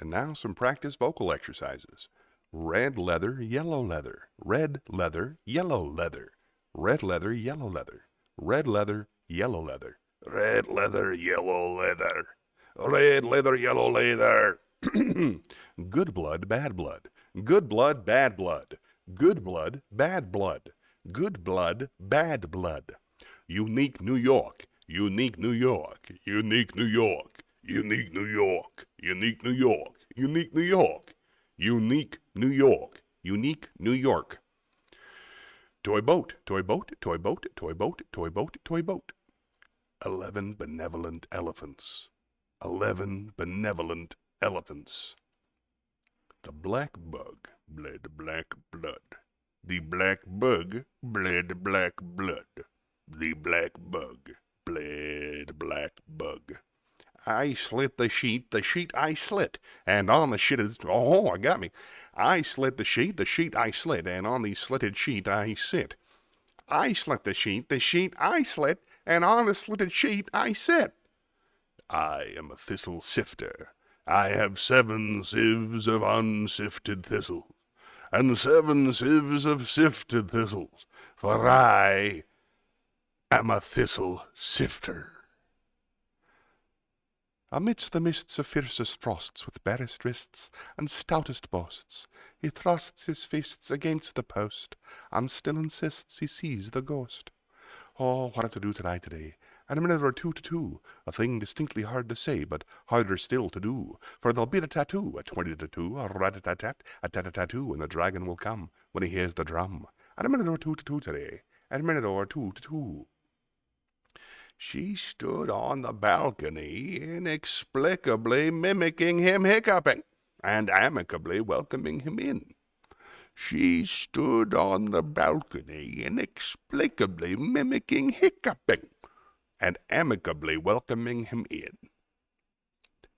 And now some practice vocal exercises. Red leather, yellow leather. Red leather, yellow leather. Red leather, yellow leather. Red leather, yellow leather. Red leather, yellow leather. Red leather, yellow leather. Good blood, bad blood. Good blood, bad blood. Good blood, bad blood. Good blood, bad blood. Unique New York. Unique New York. Unique New York. Unique New York. Unique New York. Unique New York. Unique New York. Unique New York. Toy boat, toy boat, toy boat, toy boat, toy boat, toy boat. 11 benevolent elephants. 11 benevolent elephants. The black bug bled black blood. The black bug bled black blood. The black bug bled black bug. I slit the sheet I slit, and on the sheet is, oh, I got me. I slit the sheet I slit, and on the slitted sheet I sit. I slit the sheet I slit, and on the slitted sheet I sit. I am a thistle sifter. I have 7 sieves of unsifted thistles, and 7 sieves of sifted thistles, for I am a thistle sifter. Amidst the mists of fiercest frosts, with barest wrists and stoutest boasts, he thrusts his fists against the post, and still insists he sees the ghost. Oh, what to do today? And a minute or two to two, a thing distinctly hard to say, but harder still to do, for there'll be a tattoo, a 20 to 2, a rat-a-tat-tat, a tat-a-tattoo, and the dragon will come when he hears the drum. And a minute or two to two today, and a minute or two to two. She stood on the balcony, inexplicably mimicking him hiccuping, and amicably welcoming him in. She stood on the balcony, inexplicably mimicking hiccuping, and amicably welcoming him in.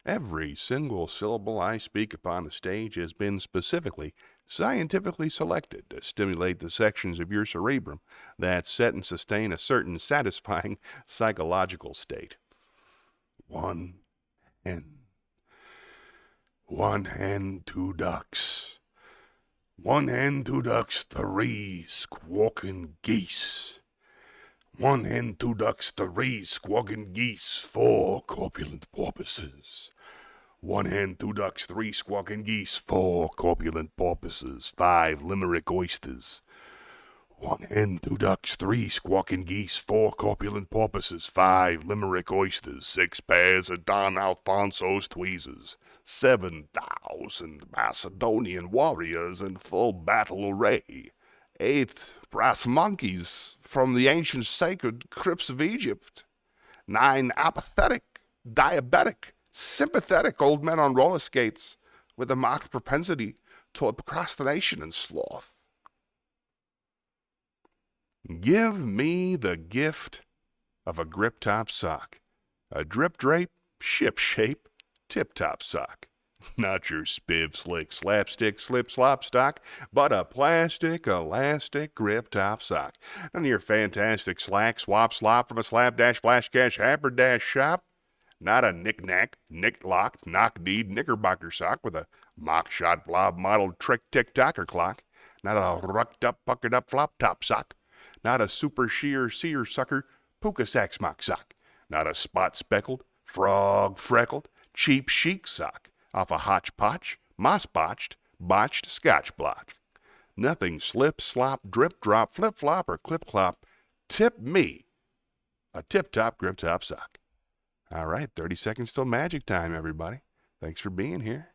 Every single syllable I speak upon the stage has been specifically, scientifically selected to stimulate the sections of your cerebrum that set and sustain a certain satisfying psychological state. 1 hen. 1 hen, 2 ducks. 1 hen, 2 ducks, 3 squawking geese. 1 hen, 2 ducks, 3 squawking geese, 4 corpulent porpoises. 1 hen, 2 ducks, 3 squawking geese, 4 corpulent porpoises, 5 limerick oysters. 1 hen, 2 ducks, 3 squawking geese, 4 corpulent porpoises, 5 limerick oysters, 6 pairs of Don Alfonso's tweezers, 7,000 Macedonian warriors in full battle array, 8 brass monkeys from the ancient sacred crypts of Egypt, 9 apathetic, diabetic, sympathetic old men on roller skates with a marked propensity toward procrastination and sloth. Give me the gift of a grip-top sock, a drip-drape, ship-shape, tip-top sock. Not your spiv, slick, slapstick, slip-slop stock, but a plastic, elastic, grip-top sock. None of your fantastic slack, swap, slop from a slap-dash, flash-cash, haberdash shop. Not a knick-knack, nick-locked, knock-deed knickerbocker sock with a mock-shot blob-modeled trick tick-tocker clock. Not a rucked-up, puckered-up flop-top sock. Not a super-sheer, seer-sucker, puka-sack smock sock. Not a spot-speckled, frog-freckled, cheap chic sock off a hotch-potch, moss-botched, botched scotch-block. Nothing slip, slop, drip, drop, flip-flop, or clip-clop. Tip me a tip-top, grip-top sock. All right, 30 seconds till magic time, everybody. Thanks for being here.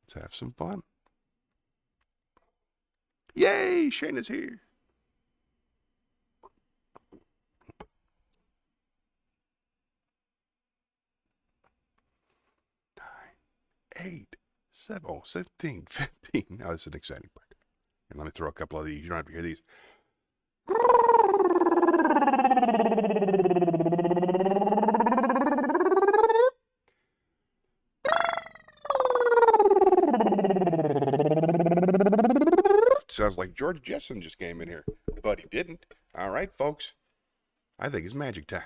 Let's have some fun. Yay, Shayna's here. 8, 7, 16, 15. Now this is an exciting part. And let me throw a couple of these. You don't have to hear these. Sounds like George Jetson just came in here, but he didn't. All right, folks. I think it's magic time.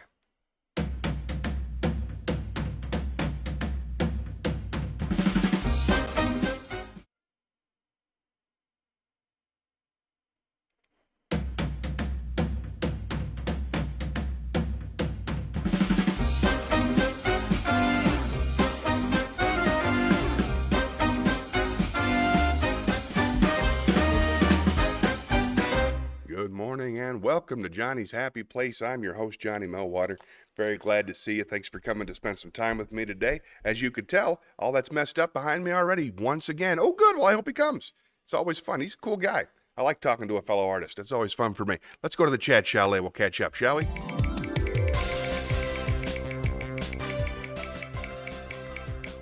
welcome to Johnny's Happy Place. I'm your host, Johnny Millwater. Very glad to see you. Thanks for coming to spend some time with me today. As you could tell, all that's messed up behind me already once again. Oh, good. Well, I hope he comes. It's always fun. He's a cool guy. I like talking to a fellow artist. It's always fun for me. Let's go to the chat chalet. We'll catch up, shall we?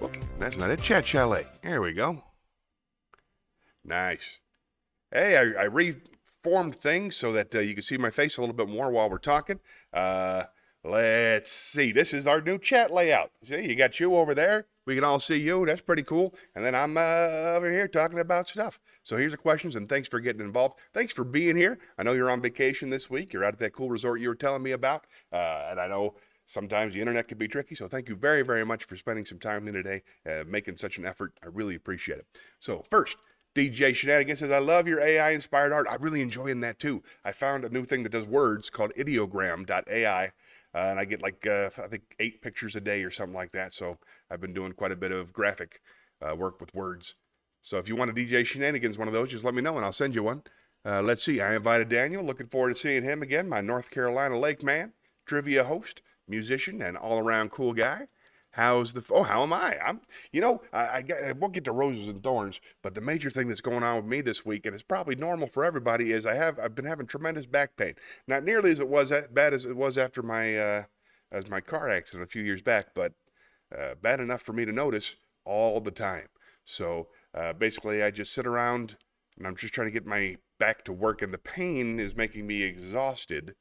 Whoop, that's not it. Chat chalet. There we go. Nice. Hey, I reformed things so that you can see my face a little bit more while we're talking. Let's see. This is our new chat layout. See, you got you over there. We can all see you. That's pretty cool. And then I'm over here talking about stuff. So here's the questions, and thanks for getting involved. Thanks for being here. I know you're on vacation this week. You're out at that cool resort you were telling me about. And I know sometimes the internet can be tricky. So thank you very, very much for spending some time with me today, making such an effort. I really appreciate it. So first, DJ Shenanigans says, I love your AI-inspired art. I'm really enjoying that, too. I found a new thing that does words called ideogram.ai, and I get like, I think 8 pictures a day or something like that, so I've been doing quite a bit of graphic work with words. So if you want a DJ Shenanigans one of those, just let me know, and I'll send you one. Let's see. I invited Daniel. Looking forward to seeing him again, my North Carolina Lake man, trivia host, musician, and all-around cool guy. How am I? I won't get to roses and thorns, but the major thing that's going on with me this week, and it's probably normal for everybody, is I've been having tremendous back pain. Not nearly as bad as it was after my car accident a few years back, but bad enough for me to notice all the time. So basically, I just sit around and I'm just trying to get my back to work, and the pain is making me exhausted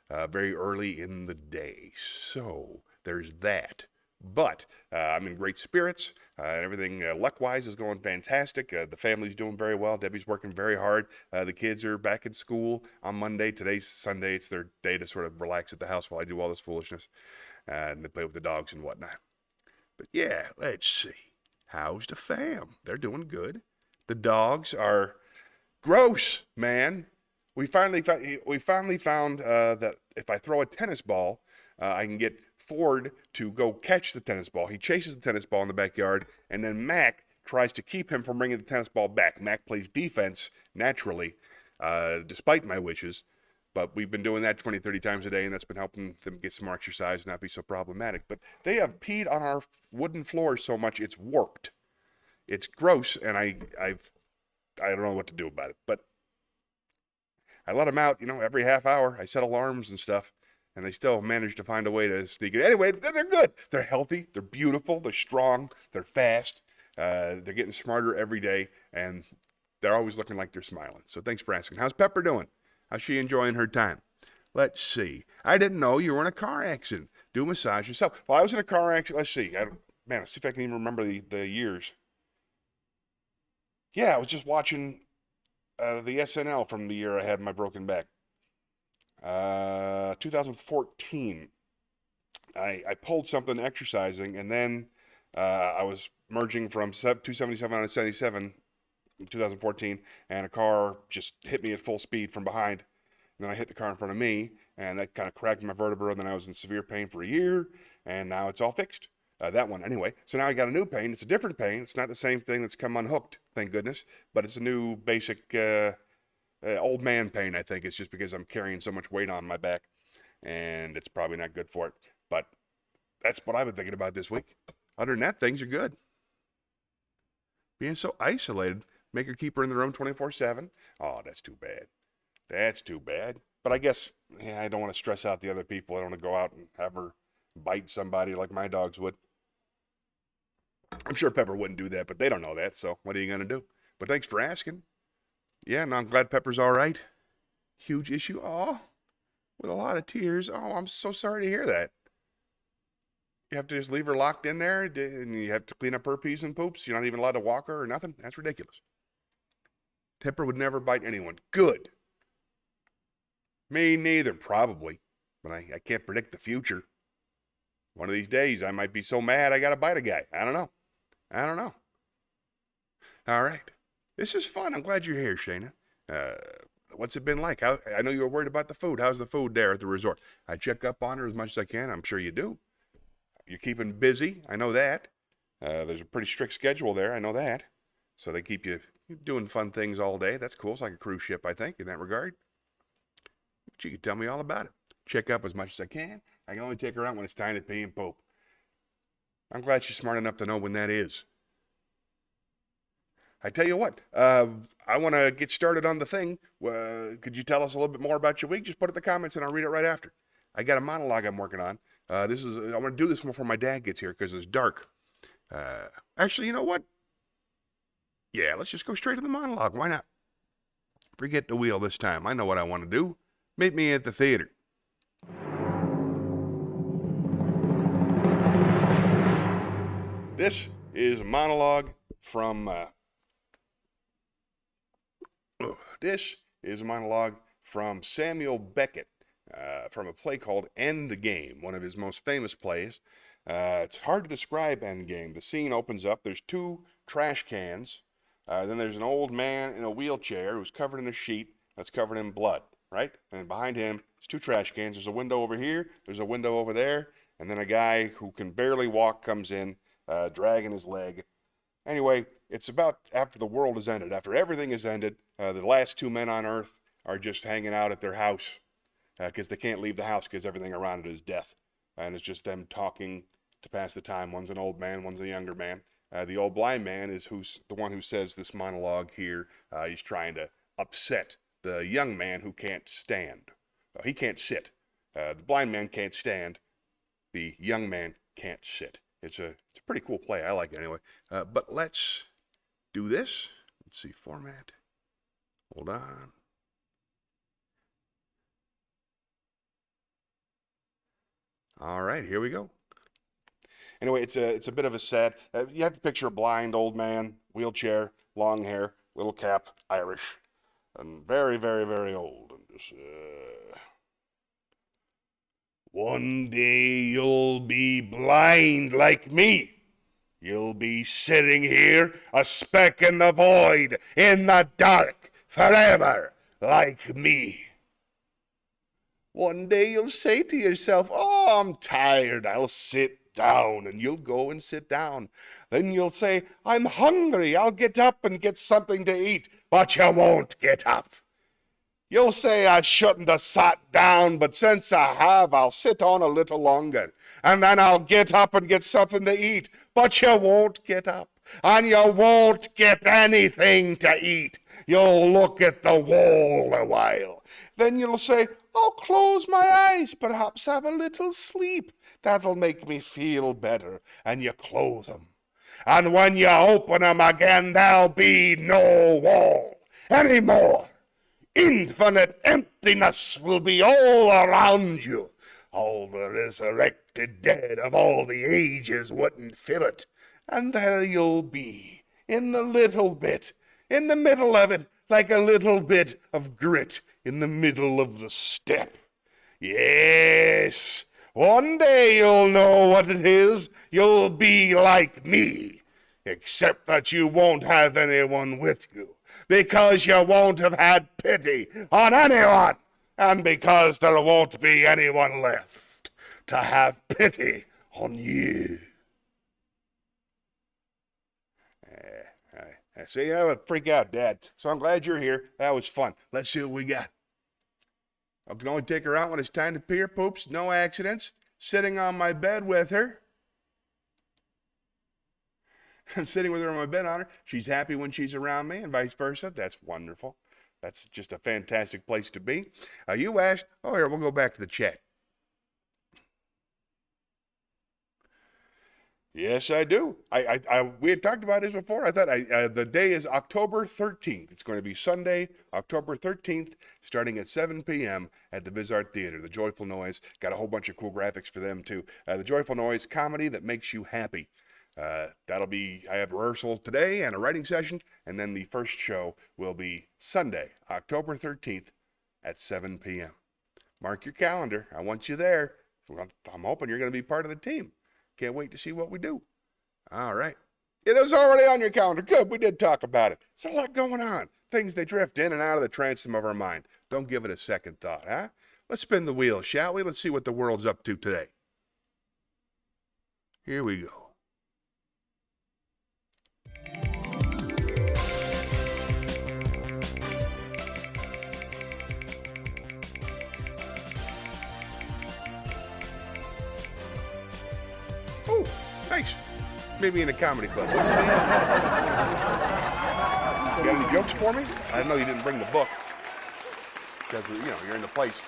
very early in the day. So there's that. But I'm in great spirits, and everything luck-wise is going fantastic. The family's doing very well. Debbie's working very hard. The kids are back in school on Monday. Today's Sunday. It's their day to sort of relax at the house while I do all this foolishness, and they play with the dogs and whatnot. But yeah, let's see. How's the fam? They're doing good. The dogs are gross, man. We finally found that if I throw a tennis ball, I can get Ford to go catch the tennis ball. He chases the tennis ball in the backyard, and then Mac tries to keep him from bringing the tennis ball back. Mac plays defense naturally, despite my wishes, but we've been doing that 20, 30 times a day, and that's been helping them get some more exercise and not be so problematic. But they have peed on our wooden floors so much it's warped. It's gross, and I don't know what to do about it. But I let them out, every half hour. I set alarms and stuff. And they still manage to find a way to sneak it. Anyway, they're good. They're healthy. They're beautiful. They're strong. They're fast. They're getting smarter every day. And they're always looking like they're smiling. So thanks for asking. How's Pepper doing? How's she enjoying her time? Let's see. I didn't know you were in a car accident. Do a massage yourself. Well, I was in a car accident. Let's see. Let's see if I can even remember the years. Yeah, I was just watching the SNL from the year I had my broken back. 2014, I pulled something exercising, and then I was merging from 277 on a 77 in 2014, and a car just hit me at full speed from behind. And then I hit the car in front of me, and that kind of cracked my vertebra, and then I was in severe pain for a year, and now it's all fixed. That one, anyway. So now I got a new pain. It's a different pain. It's not the same thing that's come unhooked, thank goodness, but it's a new basic old man pain, I think. It's just because I'm carrying so much weight on my back, and it's probably not good for it. But that's what I've been thinking about this week. Other than that, things are good. Being so isolated, make her keep her in the room 24/7. Oh, that's too bad. That's too bad. But I guess I don't want to stress out the other people. I don't want to go out and have her bite somebody like my dogs would. I'm sure Pepper wouldn't do that, but they don't know that, so what are you going to do? But thanks for asking. Yeah, no, I'm glad Pepper's all right. Huge issue. Oh, with a lot of tears. Oh, I'm so sorry to hear that. You have to just leave her locked in there, and you have to clean up her pees and poops. You're not even allowed to walk her or nothing. That's ridiculous. Pepper would never bite anyone. Good. Me neither, probably. But I can't predict the future. One of these days, I might be so mad I got to bite a guy. I don't know. All right. This is fun. I'm glad you're here, Shayna. What's it been like? I know you were worried about the food. How's the food there at the resort? I check up on her as much as I can. I'm sure you do. You're keeping busy. I know that. There's a pretty strict schedule there. I know that. So they keep you doing fun things all day. That's cool. It's like a cruise ship, I think, in that regard. She can tell me all about it. Check up as much as I can. I can only take her out when it's time to pee and poop. I'm glad she's smart enough to know when that is. I tell you what, I want to get started on the thing. Could you tell us a little bit more about your week? Just put it in the comments and I'll read it right after. I got a monologue I'm working on. I want to do this before my dad gets here because it's dark. Actually, you know what? Yeah, let's just go straight to the monologue. Why not? Forget the wheel this time. I know what I want to do. Meet me at the theater. This is a monologue from Samuel Beckett from a play called Endgame, one of his most famous plays. It's hard to describe Endgame. The scene opens up. There's 2 trash cans. Then there's an old man in a wheelchair who's covered in a sheet that's covered in blood, right? And behind him, there's 2 trash cans. There's a window over here. There's a window over there. And then a guy who can barely walk comes in, dragging his leg. Anyway, it's about after the world has ended. After everything has ended, the last 2 men on Earth are just hanging out at their house because they can't leave the house because everything around it is death. And it's just them talking to pass the time. One's an old man, one's a younger man. The old blind man is who's the one who says this monologue here. He's trying to upset the young man who can't stand. He can't sit. The blind man can't stand. The young man can't sit. It's a pretty cool play. I like it anyway. But let's do this. Let's see, format. Hold on. All right, here we go. Anyway, it's a bit of a sad. You have to picture a blind old man, wheelchair, long hair, little cap, Irish, and very, very, very old. And just, one day you'll be blind like me. You'll be sitting here, a speck in the void, in the dark, forever, like me. One day you'll say to yourself, oh, I'm tired, I'll sit down, and you'll go and sit down. Then you'll say, I'm hungry, I'll get up and get something to eat, but you won't get up. You'll say, I shouldn't have sat down, but since I have, I'll sit on a little longer, and then I'll get up and get something to eat, but you won't get up, and you won't get anything to eat. You'll look at the wall a while. Then you'll say, I'll close my eyes, perhaps have a little sleep. That'll make me feel better. And you close them. And when you open them again, there'll be no wall anymore. Infinite emptiness will be all around you. All the resurrected dead of all the ages wouldn't fill it. And there you'll be, in the little bit, in the middle of it, like a little bit of grit in the middle of the step. Yes, one day you'll know what it is. You'll be like me, except that you won't have anyone with you, because you won't have had pity on anyone, and because there won't be anyone left to have pity on you. See, I would freak out, Dad. So I'm glad you're here. That was fun. Let's see what we got. I can only take her out when it's time to pee or poops. No accidents. Sitting on my bed with her. I'm sitting with her on my bed on her. She's happy when she's around me and vice versa. That's wonderful. That's just a fantastic place to be. You asked. Oh, here, we'll go back to the chat. Yes, I do. We had talked about this before. I thought the day is October 13th. It's going to be Sunday, October 13th, starting at 7 p.m. at the Bizarre Theater. The Joyful Noise. Got a whole bunch of cool graphics for them, too. The Joyful Noise, comedy that makes you happy. That'll be, I have rehearsal today and a writing session, and then the first show will be Sunday, October 13th at 7 p.m. Mark your calendar. I want you there. I'm hoping you're going to be part of the team. Can't wait to see what we do. All right. It is already on your calendar. Good. We did talk about it. There's a lot going on. Things they drift in and out of the transom of our mind. Don't give it a second thought, huh? Let's spin the wheel, shall we? Let's see what the world's up to today. Here we go. Ooh, nice. Maybe in a comedy club. You got any jokes for me? I know you didn't bring the book. Because, you're in the place.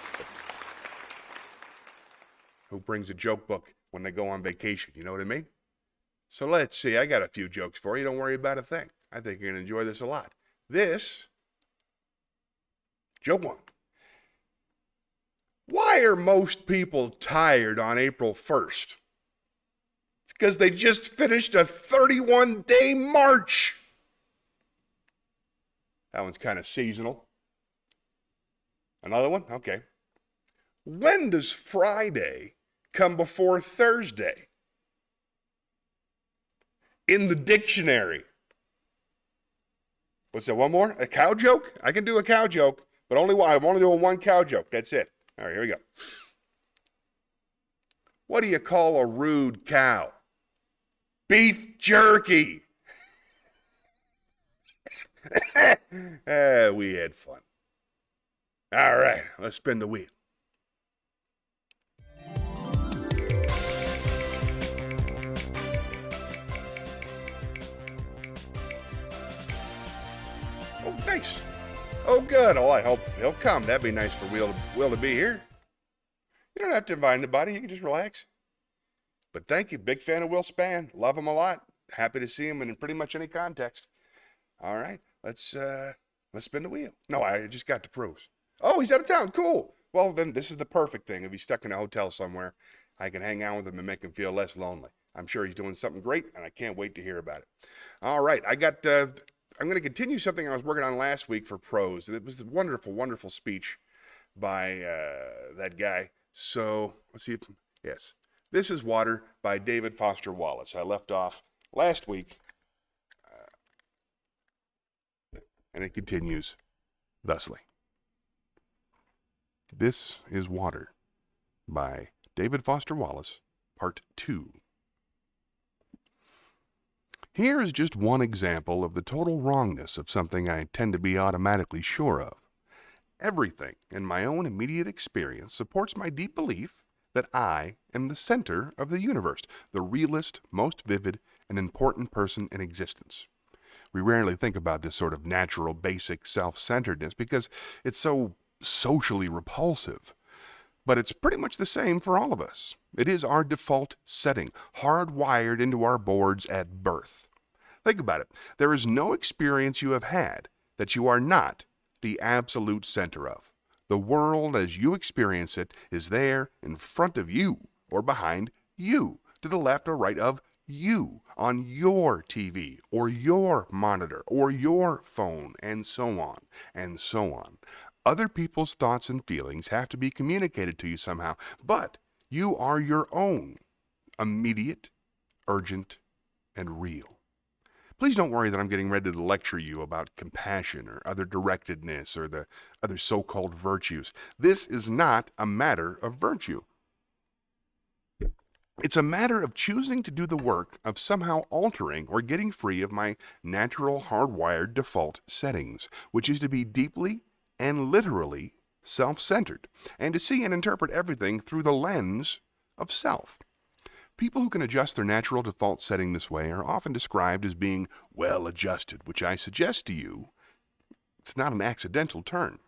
Who brings a joke book when they go on vacation? You know what I mean? So let's see. I got a few jokes for you. Don't worry about a thing. I think you're going to enjoy this a lot. Joke one. Why are most people tired on April 1st? It's because they just finished a 31-day march. That one's kind of seasonal. Another one? Okay. When does Friday come before Thursday? In the dictionary. What's that, one more? A cow joke? I can do a cow joke, but I'm only doing one cow joke. That's it. All right, here we go. What do you call a rude cow? Beef jerky. We had fun. All right, let's spin the wheel. Oh, nice. Oh, good. Oh, I hope he'll come. That'd be nice for Will to be here. You don't have to invite anybody. You can just relax. But thank you. Big fan of Will Spann. Love him a lot. Happy to see him in pretty much any context. All right. Let's spin the wheel. No, I just got to Prue's. Oh, he's out of town. Cool. Well, then this is the perfect thing. If he's stuck in a hotel somewhere, I can hang out with him and make him feel less lonely. I'm sure he's doing something great, and I can't wait to hear about it. All right. I'm going to continue something I was working on last week for Prose. It was a wonderful, wonderful speech by that guy. So let's see yes. This is Water by David Foster Wallace. I left off last week, and it continues thusly. This is Water by David Foster Wallace, Part 2. Here is just one example of the total wrongness of something I tend to be automatically sure of. Everything in my own immediate experience supports my deep belief that I am the center of the universe, the realest, most vivid, and important person in existence. We rarely think about this sort of natural, basic self-centeredness because it's so socially repulsive. But it's pretty much the same for all of us. It is our default setting, hardwired into our boards at birth. Think about it. There is no experience you have had that you are not the absolute center of. The world as you experience it is there in front of you or behind you, to the left or right of you, on your TV or your monitor or your phone, and so on and so on. Other people's thoughts and feelings have to be communicated to you somehow, but you are your own, immediate, urgent, and real. Please don't worry that I'm getting ready to lecture you about compassion or other directedness or the other so-called virtues. This is not a matter of virtue. It's a matter of choosing to do the work of somehow altering or getting free of my natural hardwired default settings, which is to be deeply and literally self-centered, and to see and interpret everything through the lens of self. People who can adjust their natural default setting this way are often described as being well-adjusted, which I suggest to you, it's not an accidental turn.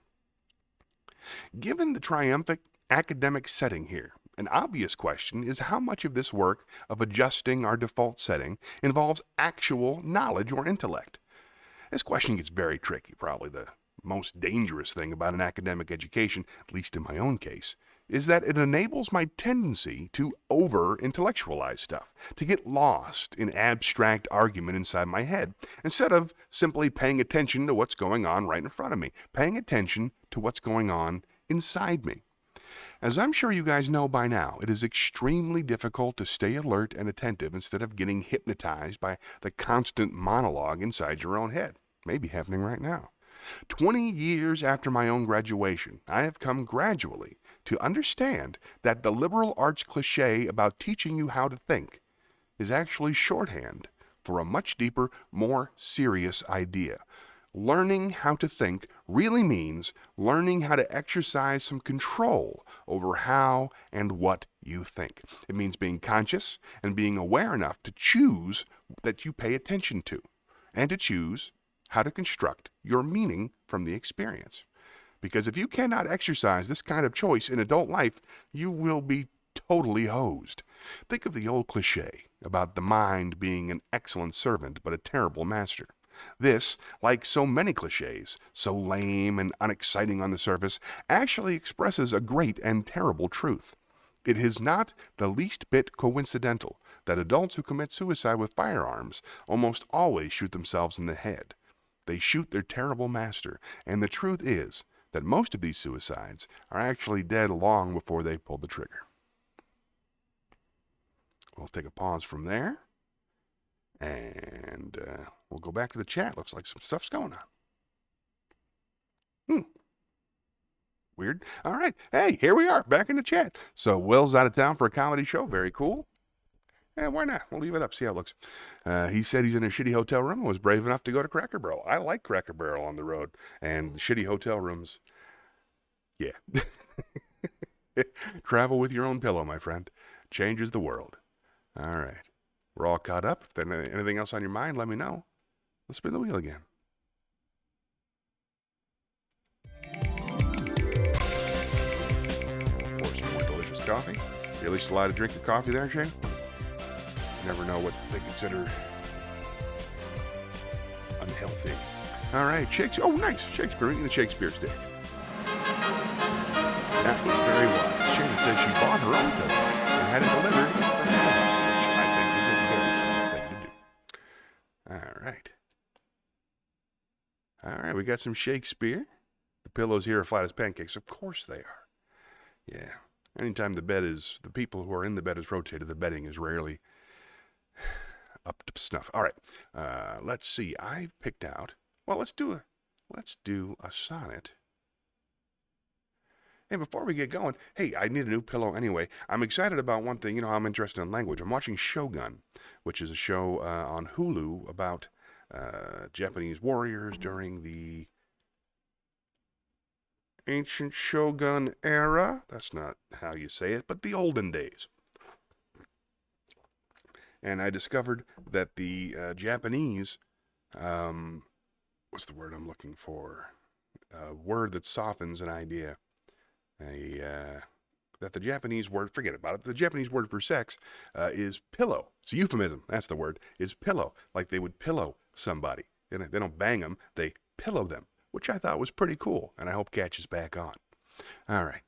Given the triumphant academic setting here, an obvious question is how much of this work of adjusting our default setting involves actual knowledge or intellect. This question gets very tricky. Probably the most dangerous thing about an academic education, at least in my own case, is that it enables my tendency to over-intellectualize stuff, to get lost in abstract argument inside my head, instead of simply paying attention to what's going on right in front of me, paying attention to what's going on inside me. As I'm sure you guys know by now, it is extremely difficult to stay alert and attentive instead of getting hypnotized by the constant monologue inside your own head. Maybe happening right now. 20 years after my own graduation, I have come gradually to understand that the liberal arts cliché about teaching you how to think is actually shorthand for a much deeper, more serious idea. Learning how to think really means learning how to exercise some control over how and what you think. It means being conscious and being aware enough to choose that you pay attention to, and to choose how to construct your meaning from the experience. Because if you cannot exercise this kind of choice in adult life, you will be totally hosed. Think of the old cliche about the mind being an excellent servant but a terrible master. This, like so many cliches, so lame and unexciting on the surface, actually expresses a great and terrible truth. It is not the least bit coincidental that adults who commit suicide with firearms almost always shoot themselves in the head. They shoot their terrible master, and the truth is that most of these suicides are actually dead long before they pull the trigger. We'll take a pause from there, and we'll go back to the chat. Looks like some stuff's going on. Weird. All right. Hey, here we are, back in the chat. So Will's out of town for a comedy show. Very cool. Yeah, why not? We'll leave it up, see how it looks. He said he's in a shitty hotel room and was brave enough to go to Cracker Barrel. I like Cracker Barrel on the road, and shitty hotel rooms, yeah. Travel with your own pillow, my friend. Changes the world. All right. We're all caught up. If there's anything else on your mind, let me know. Let's spin the wheel again. Pour some more delicious coffee. You at least allowed to drink your coffee there, Shane? You never know what they consider unhealthy. All right, Shakespeare. Oh, nice. Shakespeare, eating the Shakespeare stick. That was very wise. Shayna says she bought her own pillow and had it delivered from Amazon, which I think is a very smart thing to do. All right. All right, we got some Shakespeare. The pillows here are flat as pancakes. Of course they are. Yeah. Anytime the people who are in the bed is rotated, the bedding is rarely up to snuff. All right. Let's see. I've picked out, well, let's do a sonnet. And before we get going, hey, I need a new pillow anyway. I'm excited about one thing. You know how I'm interested in language. I'm watching Shogun, which is a show on Hulu about Japanese warriors during the ancient Shogun era. That's not how you say it, but the olden days. And I discovered that the Japanese, what's the word I'm looking for? A word that softens an idea. That the Japanese word, forget about it, the Japanese word for sex is pillow. It's a euphemism, that's the word, is pillow. Like they would pillow somebody. They don't bang them, they pillow them, which I thought was pretty cool, and I hope catches back on. All right.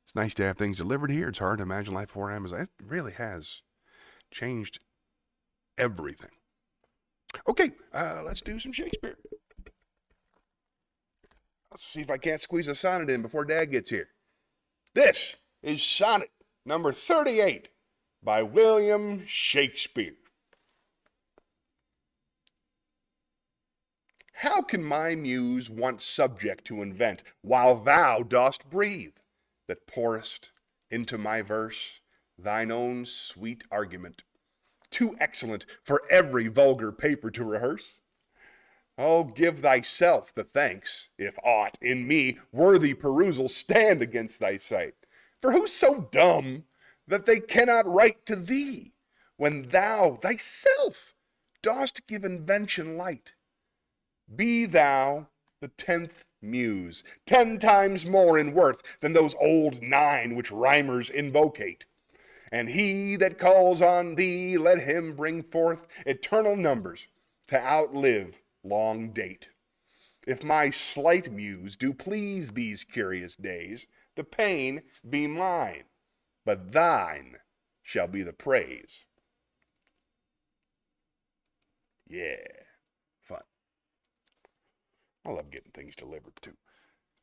It's nice to have things delivered here. It's hard to imagine life before Amazon. It really has changed everything. Okay, let's do some Shakespeare. Let's see if I can't squeeze a sonnet in before Dad gets here. This is sonnet number 38 by William Shakespeare. How can my muse want subject to invent while thou dost breathe, that pourest into my verse thine own sweet argument, too excellent for every vulgar paper to rehearse? Oh, give thyself the thanks, if aught in me worthy perusal stand against thy sight. For who's so dumb that they cannot write to thee, when thou thyself dost give invention light? Be thou the 10th muse, 10 times more in worth than those old 9 which rhymers invocate. And he that calls on thee, let him bring forth eternal numbers to outlive long date. If my slight muse do please these curious days, the pain be mine, but thine shall be the praise. Yeah, fun. I love getting things delivered too.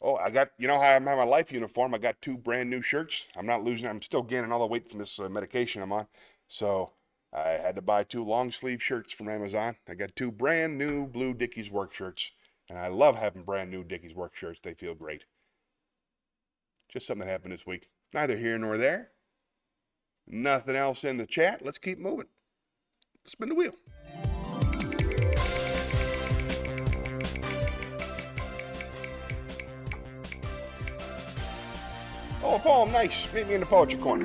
Oh, I got, you know how I'm in my life uniform, I got 2 brand new shirts. I'm still gaining all the weight from this medication I'm on. So I had to buy 2 long sleeve shirts from Amazon. I got 2 brand new blue Dickies work shirts. And I love having brand new Dickies work shirts. They feel great. Just something that happened this week. Neither here nor there. Nothing else in the chat. Let's keep moving. Spin the wheel. Oh, a poem, nice. Meet me in the poetry corner.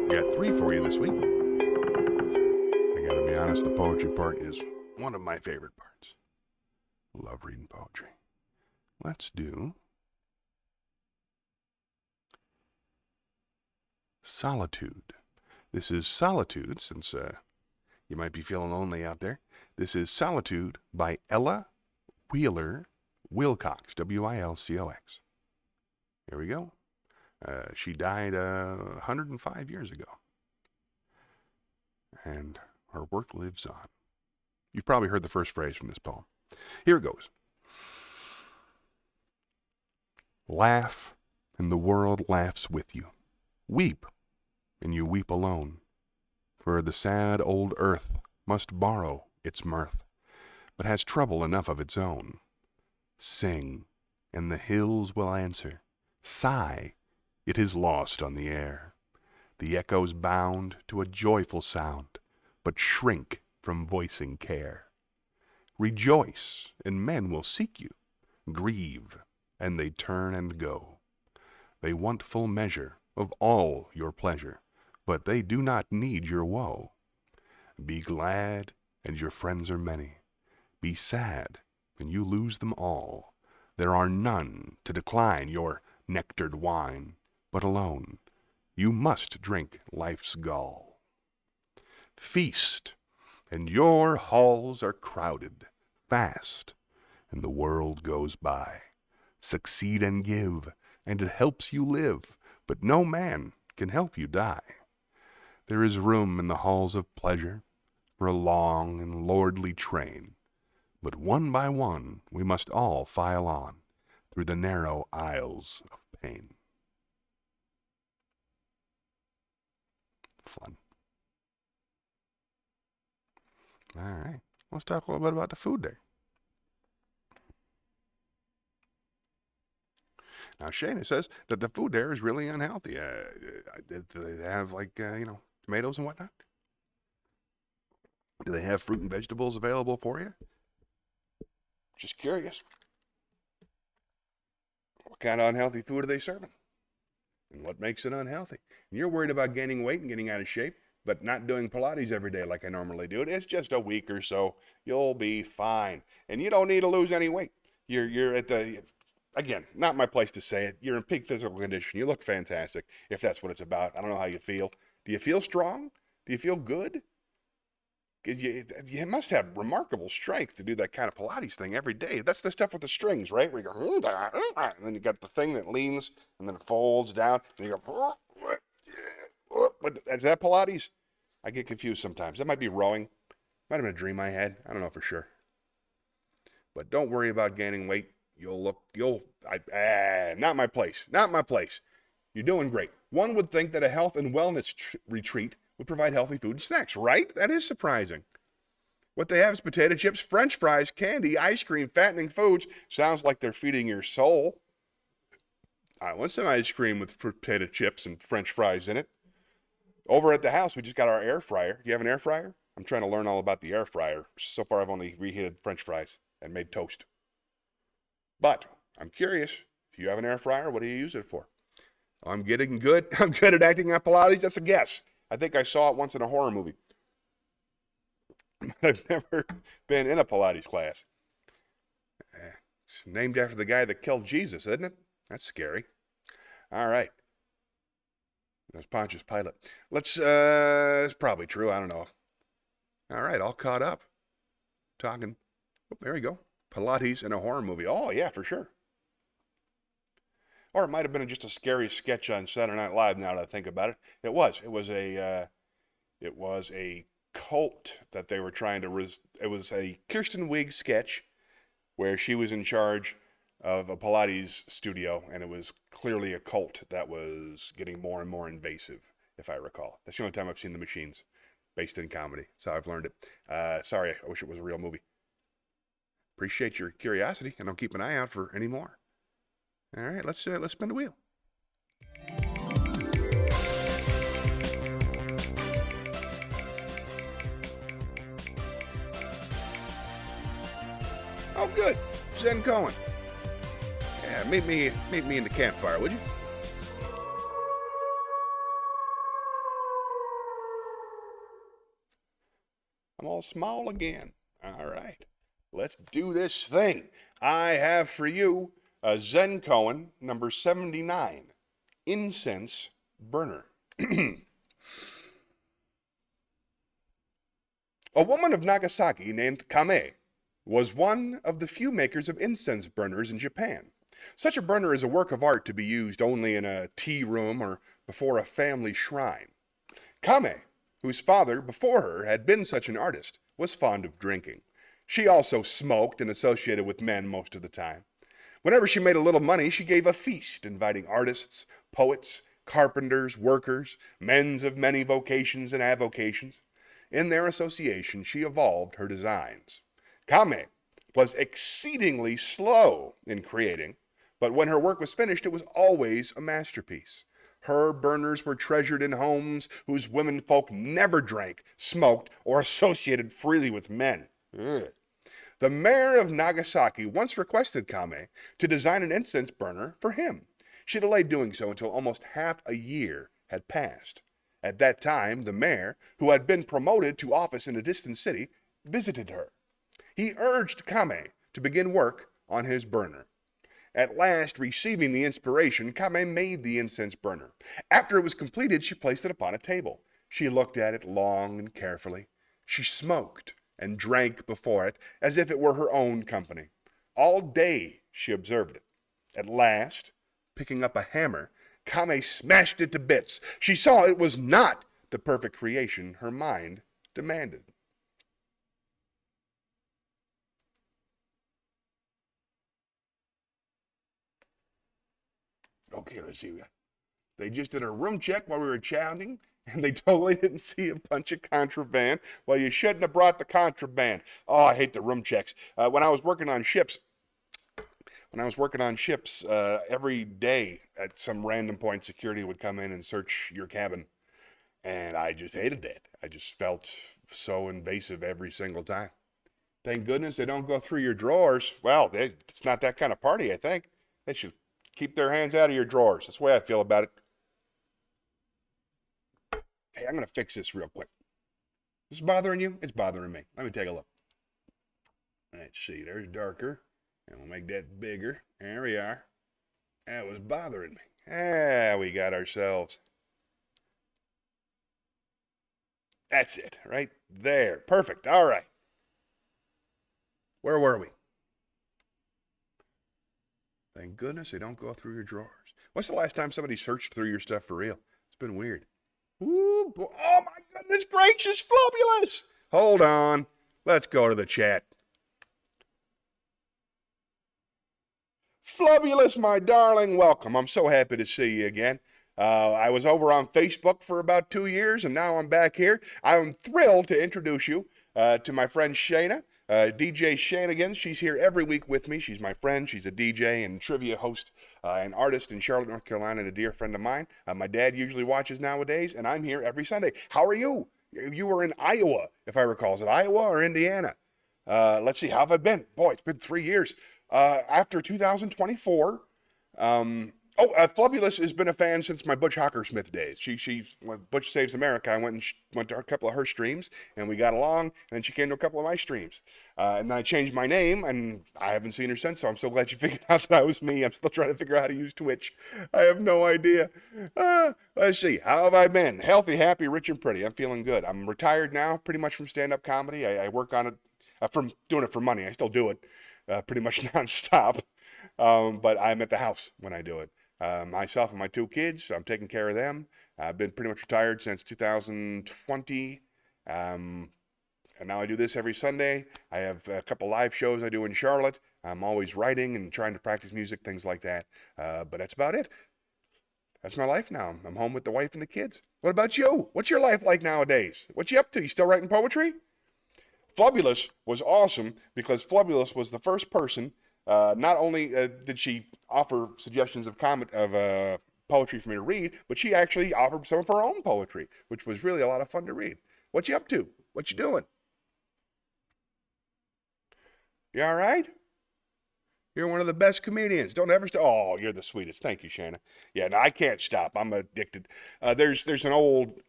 Got 3 for you this week. I gotta be honest, the poetry part is one of my favorite parts. Love reading poetry. Let's do Solitude. This is Solitude, since you might be feeling lonely out there. This is Solitude by Ella Wheeler Wilcox, W-I-L-C-O-X. Here we go. She died 105 years ago. And her work lives on. You've probably heard the first phrase from this poem. Here it goes. Laugh, and the world laughs with you. Weep, and you weep alone. For the sad old earth must borrow its mirth, but has trouble enough of its own. Sing, and the hills will answer. Sigh, it is lost on the air. The echoes bound to a joyful sound, but shrink from voicing care. Rejoice, and men will seek you. Grieve, and they turn and go. They want full measure of all your pleasure, but they do not need your woe. Be glad, and your friends are many. Be sad, and you lose them all. There are none to decline your nectared wine, but alone you must drink life's gall. Feast, and your halls are crowded. Fast, and the world goes by. Succeed and give, and it helps you live, but no man can help you die. There is room in the halls of pleasure for a long and lordly train, but one by one we must all file on through the narrow aisles of pain. Fun. All right, let's talk a little bit about the food there. Now, Shayna says that the food there is really unhealthy. Do they have, like, tomatoes and whatnot? Do they have fruit and vegetables available for you? Just curious. What kind of unhealthy food are they serving? And what makes it unhealthy? And you're worried about gaining weight and getting out of shape, but not doing Pilates every day like I normally do. It's just a week or so. You'll be fine. And you don't need to lose any weight. You're at the... Again, not my place to say it. You're in peak physical condition. You look fantastic, if that's what it's about. I don't know how you feel. Do you feel strong? Do you feel good? Because you must have remarkable strength to do that kind of Pilates thing every day. That's the stuff with the strings, right? Where you go, and then you got the thing that leans, and then it folds down, and you go, is that Pilates? I get confused sometimes. That might be rowing. Might have been a dream I had. I don't know for sure. But don't worry about gaining weight. Not my place. Not my place. You're doing great. One would think that a health and wellness retreat would provide healthy food and snacks, right? That is surprising. What they have is potato chips, French fries, candy, ice cream, fattening foods. Sounds like they're feeding your soul. I want some ice cream with potato chips and French fries in it. Over at the house, we just got our air fryer. Do you have an air fryer? I'm trying to learn all about the air fryer. So far, I've only reheated French fries and made toast. But I'm curious, if you have an air fryer, what do you use it for? I'm getting good. I'm good at acting on Pilates. That's a guess. I think I saw it once in a horror movie. But I've never been in a Pilates class. It's named after the guy that killed Jesus, isn't it? That's scary. All right. That's Pontius Pilate. It's probably true. I don't know. All right, all caught up. Talking. Oh, there we go. Pilates in a horror movie. Oh, yeah, for sure. Or it might have been just a scary sketch on Saturday Night Live. Now that I think about it, it was a cult that they were trying to. It was a Kirsten Wiig sketch where she was in charge of a Pilates studio, and it was clearly a cult that was getting more and more invasive, if I recall. That's the only time I've seen The Machines, based in comedy. That's how I've learned it. Sorry, I wish it was a real movie. Appreciate your curiosity, and I'll keep an eye out for any more. All right, let's spin the wheel. Oh, good. Zen Koan. meet me in the campfire, would you? I'm all small again. All right, let's do this thing. I have for you a Zen Koan, number 79, Incense Burner. A woman of Nagasaki named Kame was one of the few makers of incense burners in Japan. Such a burner is a work of art to be used only in a tea room or before a family shrine. Kame, whose father before her had been such an artist, was fond of drinking. She also smoked and associated with men most of the time. Whenever she made a little money, she gave a feast, inviting artists, poets, carpenters, workers, men of many vocations and avocations. In their association, she evolved her designs. Kame was exceedingly slow in creating, but when her work was finished, it was always a masterpiece. Her burners were treasured in homes whose womenfolk never drank, smoked, or associated freely with men. Ugh. The mayor of Nagasaki once requested Kame to design an incense burner for him. She delayed doing so until almost half a year had passed. At that time, the mayor, who had been promoted to office in a distant city, visited her. He urged Kame to begin work on his burner. At last, receiving the inspiration, Kame made the incense burner. After it was completed, she placed it upon a table. She looked at it long and carefully. She smoked and drank before it as if it were her own company. All day she observed it. At last, picking up a hammer, Kame smashed it to bits. She saw it was not the perfect creation her mind demanded. Okay, let's see. They just did a room check while we were chatting, and they totally didn't see a bunch of contraband. Well, you shouldn't have brought the contraband. Oh, I hate the room checks. When I was working on ships, every day at some random point, security would come in and search your cabin. And I just hated that. I just felt so invasive every single time. Thank goodness they don't go through your drawers. Well, it's not that kind of party, I think. They should keep their hands out of your drawers. That's the way I feel about it. Hey, I'm going to fix this real quick. Is this bothering you? It's bothering me. Let me take a look. Let's see. There's darker. And we'll make that bigger. There we are. That was bothering me. Ah, we got ourselves. That's it, right there. Perfect. All right. Where were we? Thank goodness they don't go through your drawers. When's the last time somebody searched through your stuff for real? It's been weird. Ooh, boy. Oh my goodness gracious, Flubbulous! Hold on. Let's go to the chat. Flubbulous, my darling, welcome. I'm so happy to see you again. I was over on Facebook for about 2 years, and now I'm back here. I'm thrilled to introduce you to my friend Shayna, DJ Shanigans. She's here every week with me. She's my friend. She's a DJ and trivia host and artist in Charlotte, North Carolina, and a dear friend of mine. My dad usually watches nowadays, and I'm here every Sunday. How are you? You were in Iowa, if I recall. Is it Iowa or Indiana? Let's see. How have I been? Boy, it's been 3 years. After 2024, Flubbulous has been a fan since my Butch Hockersmith days. When Butch Saves America, I went to a couple of her streams, and we got along, and then she came to a couple of my streams. And then I changed my name, and I haven't seen her since, so I'm so glad you figured out that I was me. I'm still trying to figure out how to use Twitch. I have no idea. Let's see. How have I been? Healthy, happy, rich, and pretty. I'm feeling good. I'm retired now, pretty much from stand-up comedy. I work on it, from doing it for money. I still do it. Pretty much nonstop. But I'm at the house when I do it. Myself and my 2 kids, I'm taking care of them. I've been pretty much retired since 2020. And now I do this every Sunday. I have a couple live shows I do in Charlotte. I'm always writing and trying to practice music, things like that. But that's about it. That's my life now. I'm home with the wife and the kids. What about you? What's your life like nowadays? What you up to? You still writing poetry? Flubbulous was awesome because Flubbulous was the first person. Not only did she offer suggestions of poetry for me to read, but she actually offered some of her own poetry, which was really a lot of fun to read. What you up to? What you doing? You all right? You're one of the best comedians. Don't ever stop. Oh, you're the sweetest. Thank you, Shayna. Yeah, no, I can't stop. I'm addicted. There's an old,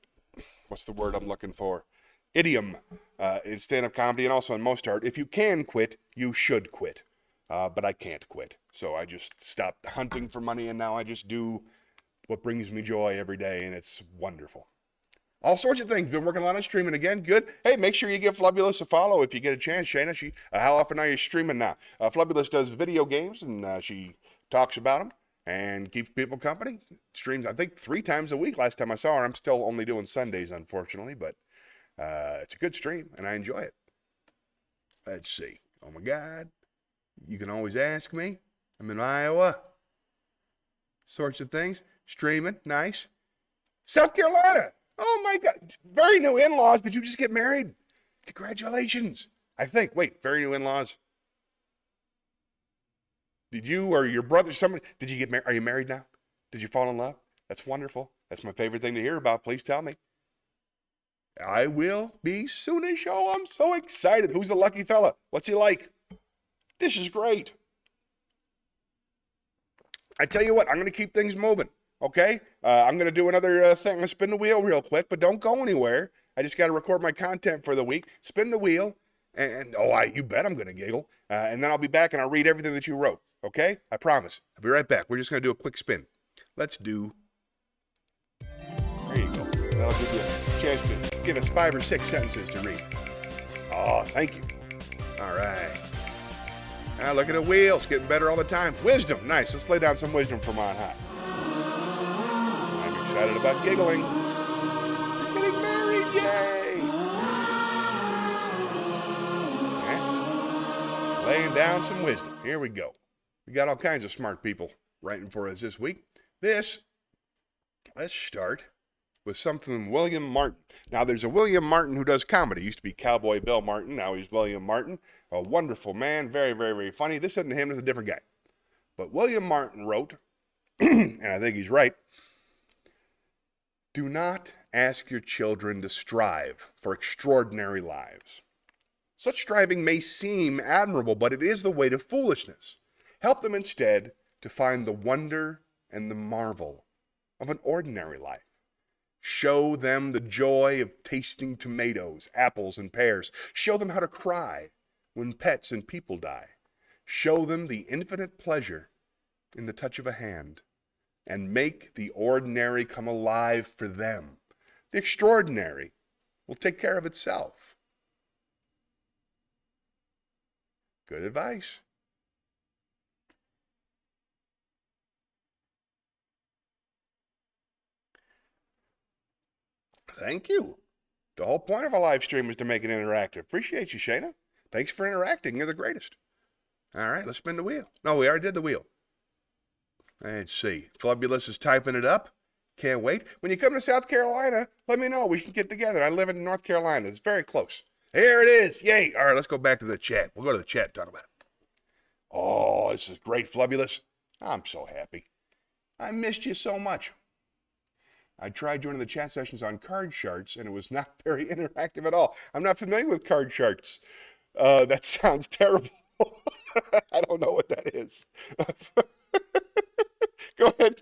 what's the word I'm looking for? Idiom in stand-up comedy and also in most art. If you can quit, you should quit. But I can't quit. So I just stopped hunting for money and now I just do what brings me joy every day, and it's wonderful. All sorts of things. Been working a lot on streaming again. Good. Hey, make sure you give Flubbulous a follow if you get a chance. Shayna, how often are you streaming now? Flubbulous does video games, and she talks about them and keeps people company. Streams, I think, 3 times a week last time I saw her. I'm still only doing Sundays, unfortunately, but it's a good stream, and I enjoy it. Let's see. Oh, my God. You can always ask me. I'm in Iowa. Sorts of things. Streaming. Nice. South Carolina. Oh my God. Very new in-laws. Did you just get married? Congratulations. I think. Wait, very new in-laws. Did you or your brother, somebody, did you get married? Are you married now? Did you fall in love? That's wonderful. That's my favorite thing to hear about. Please tell me. I will be soonish. Oh, I'm so excited. Who's the lucky fella? What's he like? This is great. I tell you what, I'm going to keep things moving. Okay, I'm going to do another thing. I'm going to spin the wheel real quick, but don't go anywhere. I just got to record my content for the week. Spin the wheel, and you bet I'm going to giggle. And then I'll be back, and I'll read everything that you wrote. Okay? I promise. I'll be right back. We're just going to do a quick spin. Let's do... There you go. That'll give you a chance to give us 5 or 6 sentences to read. Oh, thank you. All right. Now look at the wheel. It's getting better all the time. Wisdom. Nice. Let's lay down some wisdom from on high. Excited about giggling. You're getting married, yay! Okay. Laying down some wisdom. Here we go. We got all kinds of smart people writing for us this week. Let's start with something from William Martin. Now, there's a William Martin who does comedy. He used to be Cowboy Bill Martin. Now he's William Martin. A wonderful man. Very, very, very funny. This isn't him. It's a different guy. But William Martin wrote, and I think he's right, do not ask your children to strive for extraordinary lives. Such striving may seem admirable, but it is the way to foolishness. Help them instead to find the wonder and the marvel of an ordinary life. Show them the joy of tasting tomatoes, apples, and pears. Show them how to cry when pets and people die. Show them the infinite pleasure in the touch of a hand. And make the ordinary come alive for them. The extraordinary will take care of itself. Good advice. Thank you. The whole point of a live stream is to make it interactive. Appreciate you, Shayna. Thanks for interacting. You're the greatest. All right, let's spin the wheel. No, we already did the wheel. Let's see. Flubbulous is typing it up. Can't wait. When you come to South Carolina, let me know. We can get together. I live in North Carolina. It's very close. Here it is. Yay. All right, let's go back to the chat. We'll go to the chat and talk about it. Oh, this is great, Flubbulous. I'm so happy. I missed you so much. I tried joining the chat sessions on card charts, and it was not very interactive at all. I'm not familiar with card charts. That sounds terrible. I don't know what that is. Go ahead.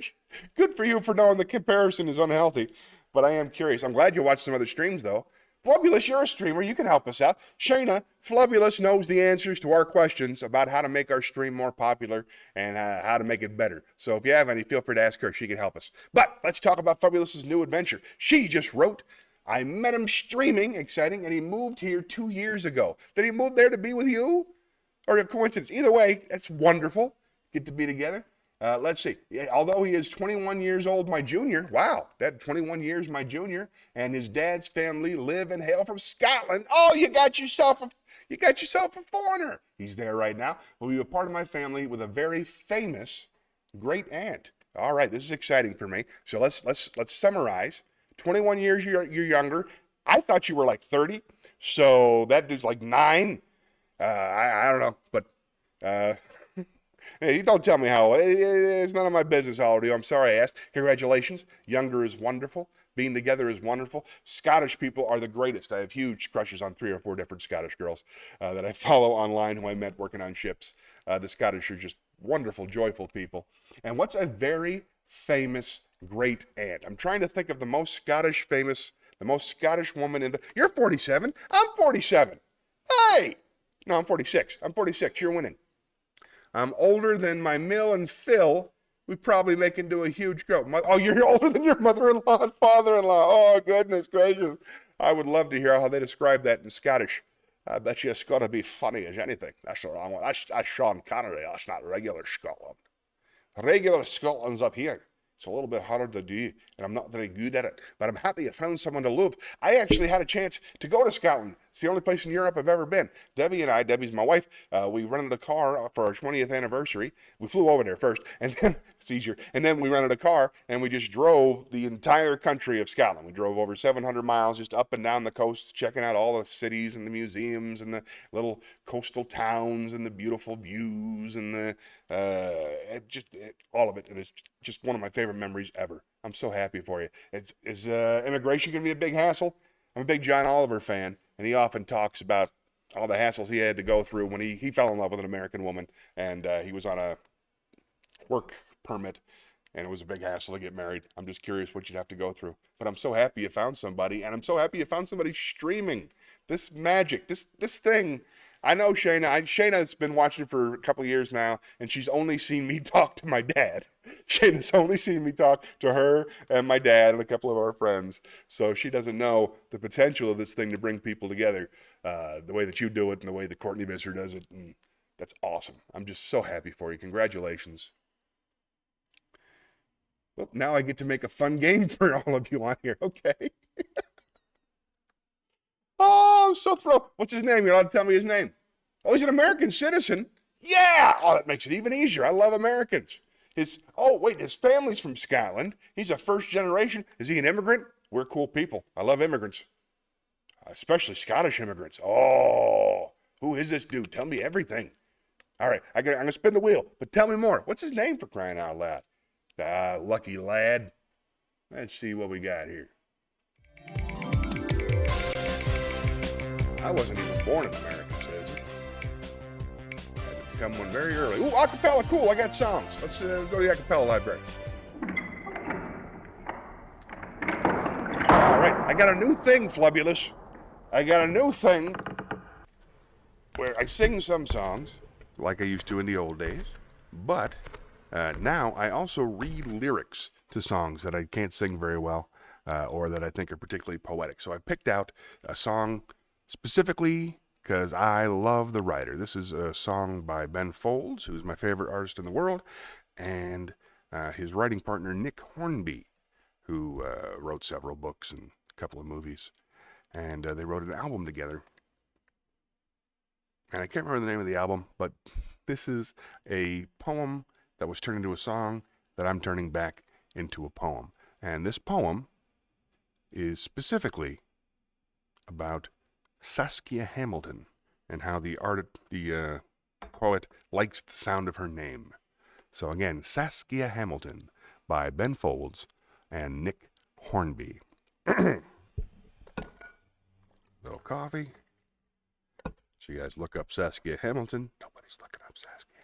Good for you for knowing the comparison is unhealthy, but I am curious. I'm glad you watched some other streams, though. Flubbulous, you're a streamer. You can help us out. Shayna, Flubbulous knows the answers to our questions about how to make our stream more popular and how to make it better. So if you have any, feel free to ask her. She can help us. But let's talk about Flubbulous's new adventure. She just wrote, I met him streaming, exciting, and he moved here 2 years ago. Did he move there to be with you? Or a coincidence? Either way, that's wonderful. Get to be together. Let's see. Although he is 21 years old, my junior. Wow, that 21 years, my junior, and his dad's family live and hail from Scotland. Oh, you got yourself a foreigner. He's there right now. Will be a part of my family with a very famous great aunt. All right, this is exciting for me. So let's summarize. 21 years you're younger. I thought you were like 30. So that dude's like 9. I don't know, but Hey, you don't tell me how old. It's none of my business how old you are. I'm sorry I asked. Congratulations. Younger is wonderful. Being together is wonderful. Scottish people are the greatest. I have huge crushes on 3 or 4 different Scottish girls that I follow online who I met working on ships. The Scottish are just wonderful, joyful people. And what's a very famous great aunt? I'm trying to think of the most Scottish woman in the... You're 47. I'm 47. Hey! No, I'm 46. I'm 46. You're winning. I'm older than my Mill and Phil. We probably make into a huge growth. Oh, you're older than your mother-in-law and father-in-law. Oh, goodness gracious. I would love to hear how they describe that in Scottish. I bet you it's got to be funny as anything. That's the wrong one. That's Sean Connery. That's not regular Scotland. Regular Scotland's up here. It's a little bit harder to do, and I'm not very good at it. But I'm happy I found someone to love. I actually had a chance to go to Scotland. It's the only place in Europe I've ever been. Debbie's my wife, we rented a car for our 20th anniversary. We flew over there first, and then it's easier. And then we rented a car, and we just drove the entire country of Scotland. We drove over 700 miles just up and down the coast, checking out all the cities and the museums and the little coastal towns and the beautiful views and all of it. And it's just one of my favorite memories ever. I'm so happy for you. Is immigration going to be a big hassle? I'm a big John Oliver fan, and he often talks about all the hassles he had to go through when he fell in love with an American woman, and he was on a work permit, and it was a big hassle to get married. I'm just curious what you'd have to go through. But I'm so happy you found somebody, and I'm so happy you found somebody streaming. This magic, this thing. I know Shayna. Shayna's been watching for a couple of years now, and she's only seen me talk to my dad. Shayna's only seen me talk to her and my dad and a couple of our friends. So she doesn't know the potential of this thing to bring people together the way that you do it and the way that Courtney Visser does it. And that's awesome. I'm just so happy for you. Congratulations. Well, now I get to make a fun game for all of you on here. Okay. Oh, I'm so thrilled. What's his name? You're allowed to tell me his name. Oh, he's an American citizen. Yeah. Oh, that makes it even easier. I love Americans. His family's from Scotland. He's a first generation. Is he an immigrant? We're cool people. I love immigrants, especially Scottish immigrants. Oh, who is this dude? Tell me everything. All right, I'm going to spin the wheel, but tell me more. What's his name, for crying out loud? Lucky lad. Let's see what we got here. I wasn't even born an American citizen. I had to become one very early. Ooh, acapella, cool. I got songs. Let's go to the acapella library. All right, I got a new thing, Flubbulous. I got a new thing where I sing some songs like I used to in the old days, but now I also read lyrics to songs that I can't sing very well or that I think are particularly poetic. So I picked out a song specifically because I love the writer. This is a song by Ben Folds, who's my favorite artist in the world, and his writing partner, Nick Hornby, who wrote several books and a couple of movies. And they wrote an album together. And I can't remember the name of the album, but this is a poem that was turned into a song that I'm turning back into a poem. And this poem is specifically about Saskia Hamilton and how the poet likes the sound of her name. So again, Saskia Hamilton by Ben Folds and Nick Hornby. Little coffee. So you guys look up Saskia Hamilton. Nobody's looking up Saskia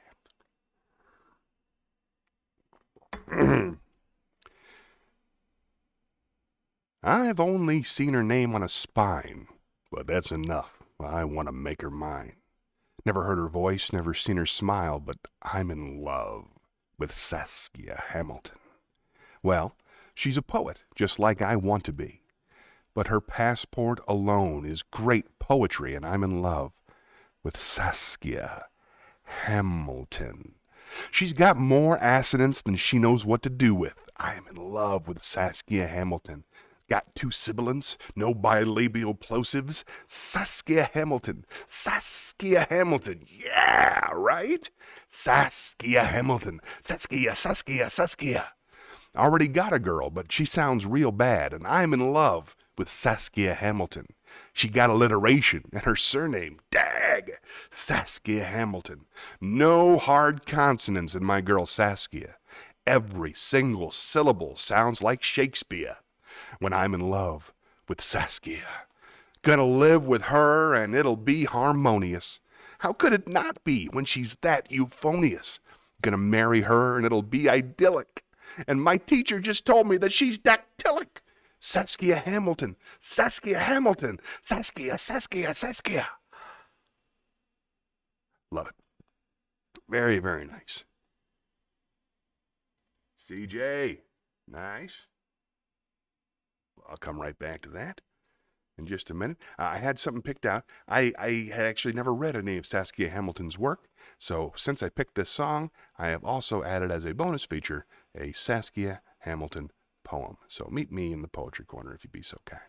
Hamilton. I've only seen her name on a spine, but that's enough. I want to make her mine. Never heard her voice, never seen her smile, but I'm in love with Saskia Hamilton. Well, she's a poet, just like I want to be. But her passport alone is great poetry, and I'm in love with Saskia Hamilton. She's got more assonance than she knows what to do with. I am in love with Saskia Hamilton. Got 2 sibilants, no bilabial plosives. Saskia Hamilton. Saskia Hamilton. Yeah, right? Saskia Hamilton. Saskia. Already got a girl, but she sounds real bad, and I'm in love with Saskia Hamilton. She got alliteration, and her surname, dag, Saskia Hamilton. No hard consonants in my girl Saskia. Every single syllable sounds like Shakespeare. When I'm in love with Saskia, gonna live with her and it'll be harmonious. How could it not be when she's that euphonious? Gonna marry her and it'll be idyllic. And my teacher just told me that she's dactylic. Saskia Hamilton, Saskia Hamilton, Saskia, Saskia, Saskia. Love it. Very, very nice. CJ, nice. I'll come right back to that in just a minute. I had something picked out. I had actually never read any of Saskia Hamilton's work, so since I picked this song, I have also added as a bonus feature a Saskia Hamilton poem. So meet me in the poetry corner if you'd be so kind.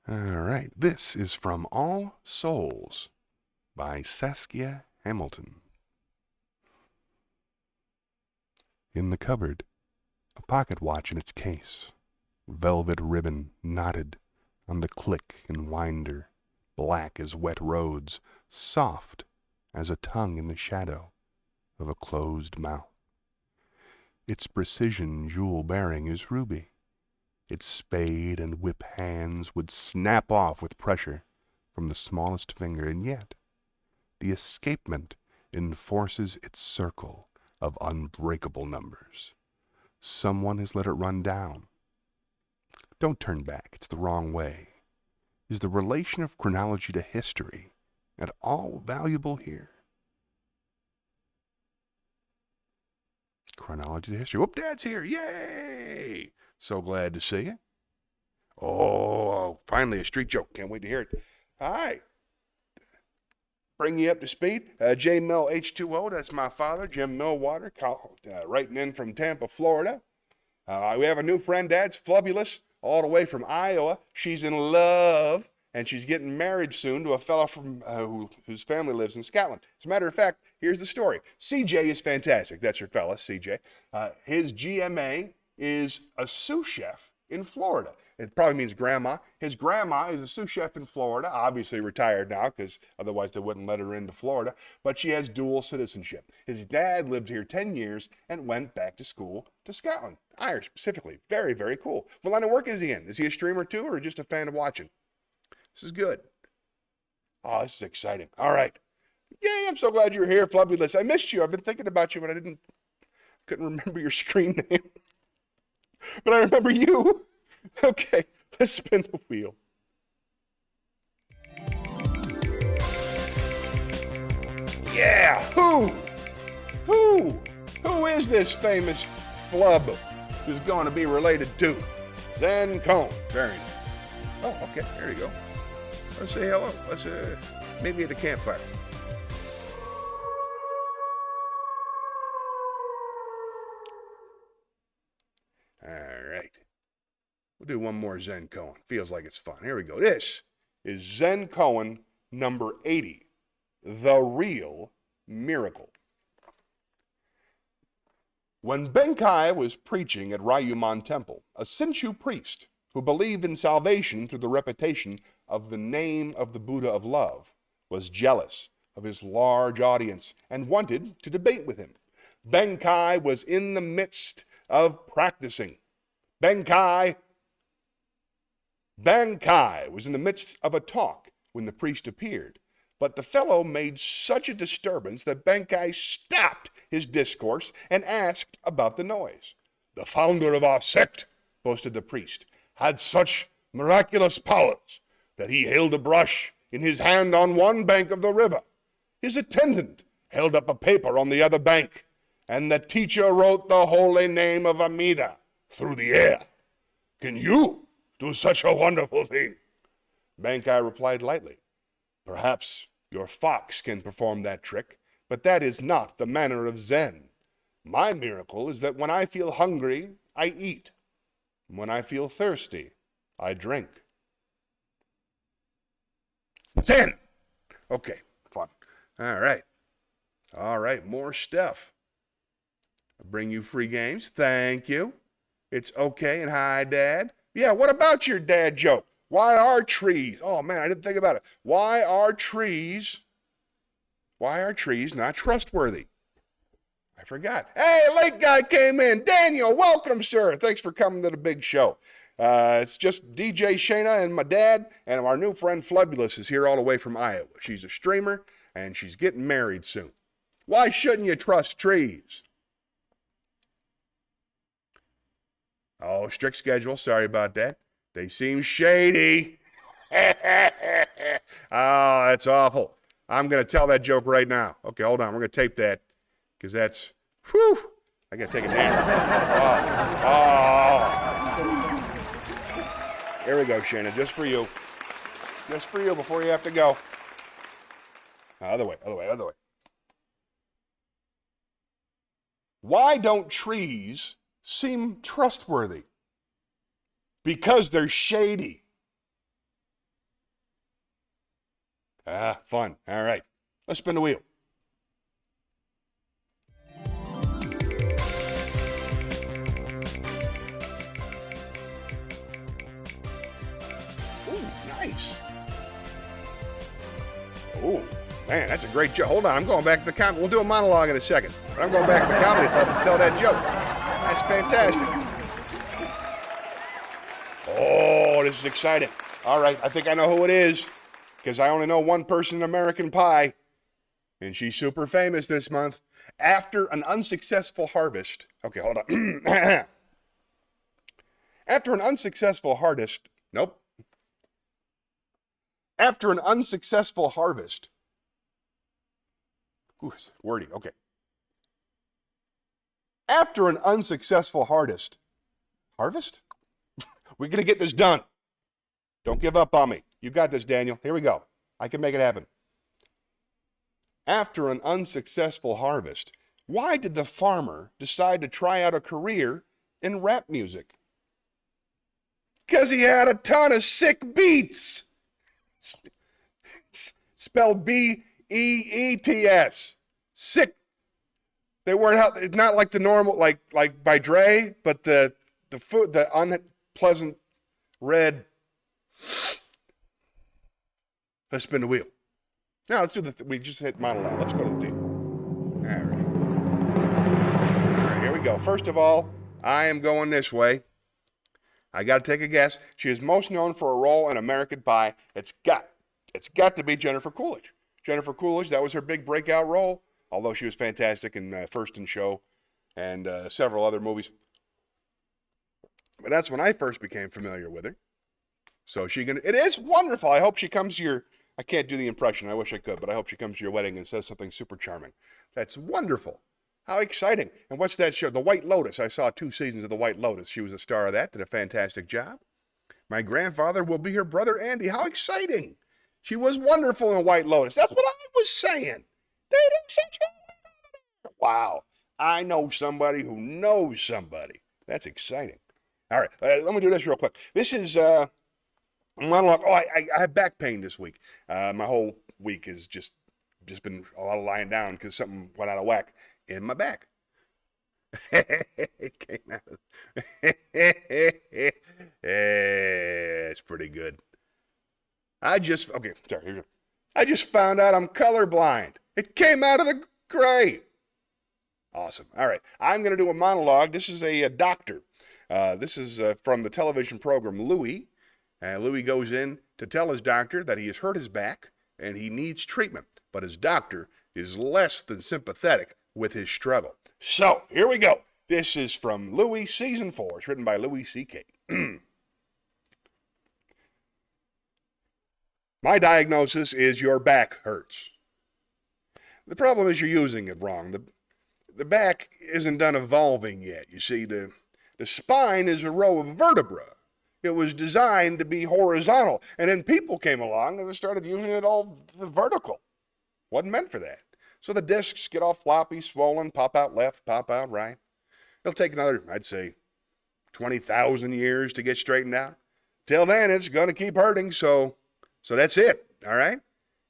All right, this is from All Souls by Saskia Hamilton. In the cupboard, a pocket watch in its case, velvet ribbon knotted on the click and winder, black as wet roads, soft as a tongue in the shadow of a closed mouth. Its precision jewel bearing is ruby. Its spade and whip hands would snap off with pressure from the smallest finger, and yet the escapement enforces its circle of unbreakable numbers. Someone has let it run down. Don't turn back, it's the wrong way. Is the relation of chronology to history at all valuable here? Chronology to history. Whoop, Dad's here. Yay! So glad to see you. Oh, finally a street joke. Can't wait to hear it. Hi. Bring you up to speed. J. Mill H2O, that's my father, Jim Millwater, writing in from Tampa, Florida. We have a new friend, Dad's Flubbulous, all the way from Iowa. She's in love, and she's getting married soon to a fellow from whose family lives in Scotland. As a matter of fact, here's the story. CJ is fantastic. That's her fella, CJ. His GMA is a sous chef in Florida. It probably means grandma. His grandma is a sous chef in Florida, obviously retired now because otherwise they wouldn't let her into Florida, but she has dual citizenship. His dad lived here 10 years and went back to school to Scotland, Irish specifically. Very, very cool. What line of work is he in? Is he a streamer too or just a fan of watching? This is good. Oh, this is exciting. All right. Yay, I'm so glad you're here, Flubbulous. I missed you. I've been thinking about you, but couldn't remember your screen name. But I remember you. Okay, let's spin the wheel. Yeah, who is this famous flub who's going to be related to? Zen Koan. Very nice. Oh, okay, there you go. Let's say hello. Let's meet me at the campfire. All right. We'll do one more Zen Koan. Feels like it's fun. Here we go. This is Zen Koan number 80, The Real Miracle. When Benkai was preaching at Ryuman Temple, a Shinshu priest who believed in salvation through the repetition of the name of the Buddha of love was jealous of his large audience and wanted to debate with him. Benkai was in the midst of practicing. Benkai was in the midst of a talk when the priest appeared, but the fellow made such a disturbance that Benkai stopped his discourse and asked about the noise. The founder of our sect, boasted the priest, had such miraculous powers that he held a brush in his hand on one bank of the river. His attendant held up a paper on the other bank, and the teacher wrote the holy name of Amida through the air. Can you do such a wonderful thing? Benkai replied lightly, perhaps your fox can perform that trick, but that is not the manner of Zen. My miracle is that when I feel hungry, I eat. When I feel thirsty, I drink. Zen! Okay, fun. All right. All right, more stuff. I bring you free games. Thank you. It's okay and hi, Dad. Yeah, what about your dad joke? Why are trees? Oh, man, I didn't think about it. Why are trees not trustworthy? I forgot. Hey, late guy came in. Daniel, welcome, sir. Thanks for coming to the big show. It's just DJ Shayna and my dad, and our new friend Flubbulous is here all the way from Iowa. She's a streamer, and she's getting married soon. Why shouldn't you trust trees? Oh, strict schedule. Sorry about that. They seem shady. Oh, that's awful. I'm going to tell that joke right now. Okay, hold on. We're going to tape that because that's, whew, I got to take a nap. Oh. Here we go, Shayna, just for you. Just for you before you have to go. Other way. Why don't trees seem trustworthy? Because they're shady. Fun. All right. Let's spin the wheel. Ooh, nice. Ooh, man, that's a great joke. Hold on, I'm going back to the comedy. We'll do a monologue in a second. But I'm going back to the comedy club to tell that joke. That's fantastic. Oh, this is exciting. All right, I think I know who it is because I only know one person in American Pie, and she's super famous this month. After an unsuccessful harvest. Okay, hold on. After an unsuccessful harvest. Nope. After an unsuccessful harvest. Ooh, wordy. Okay. After an unsuccessful harvest. Harvest? We're going to get this done. Don't give up on me. You got this, Daniel. Here we go. I can make it happen. After an unsuccessful harvest, why did the farmer decide to try out a career in rap music? Because he had a ton of sick beats. Spelled B-E-E-T-S. Sick. They weren't not like the normal, like by Dre, but the food, the unpleasant red. Let's spin the wheel. Now let's do we just hit monologue. Let's go to the theme. All right. All right, here we go. First of all, I am going this way. I got to take a guess. She is most known for a role in American Pie. It's got to be Jennifer Coolidge. Jennifer Coolidge, that was her big breakout role, although she was fantastic in First in Show and several other movies. But that's when I first became familiar with her. So it is wonderful. I hope she comes to your, I can't do the impression. I wish I could, but I hope she comes to your wedding and says something super charming. That's wonderful. How exciting. And what's that show? The White Lotus. I saw 2 seasons of The White Lotus. She was a star of that, did a fantastic job. My grandfather will be her brother, Andy. How exciting. She was wonderful in White Lotus. That's what I was saying. Wow. I know somebody who knows somebody. That's exciting. All right. Let me do this real quick. This is monologue. Oh, I have back pain this week. My whole week has just been a lot of lying down because something went out of whack in my back. It came out. It's pretty good. I just found out I'm colorblind. It came out of the gray. Awesome. All right. I'm going to do a monologue. This is a doctor. This is from the television program Louie. Louie goes in to tell his doctor that he has hurt his back and he needs treatment. But his doctor is less than sympathetic with his struggle. So, here we go. This is from Louie Season 4. It's written by Louis C.K. My diagnosis is your back hurts. The problem is you're using it wrong. The back isn't done evolving yet. You see, the spine is a row of vertebrae. It was designed to be horizontal. And then people came along and started using it all the vertical. Wasn't meant for that. So the discs get all floppy, swollen, pop out left, pop out right. It'll take another, I'd say, 20,000 years to get straightened out. Till then, it's going to keep hurting, so that's it, all right?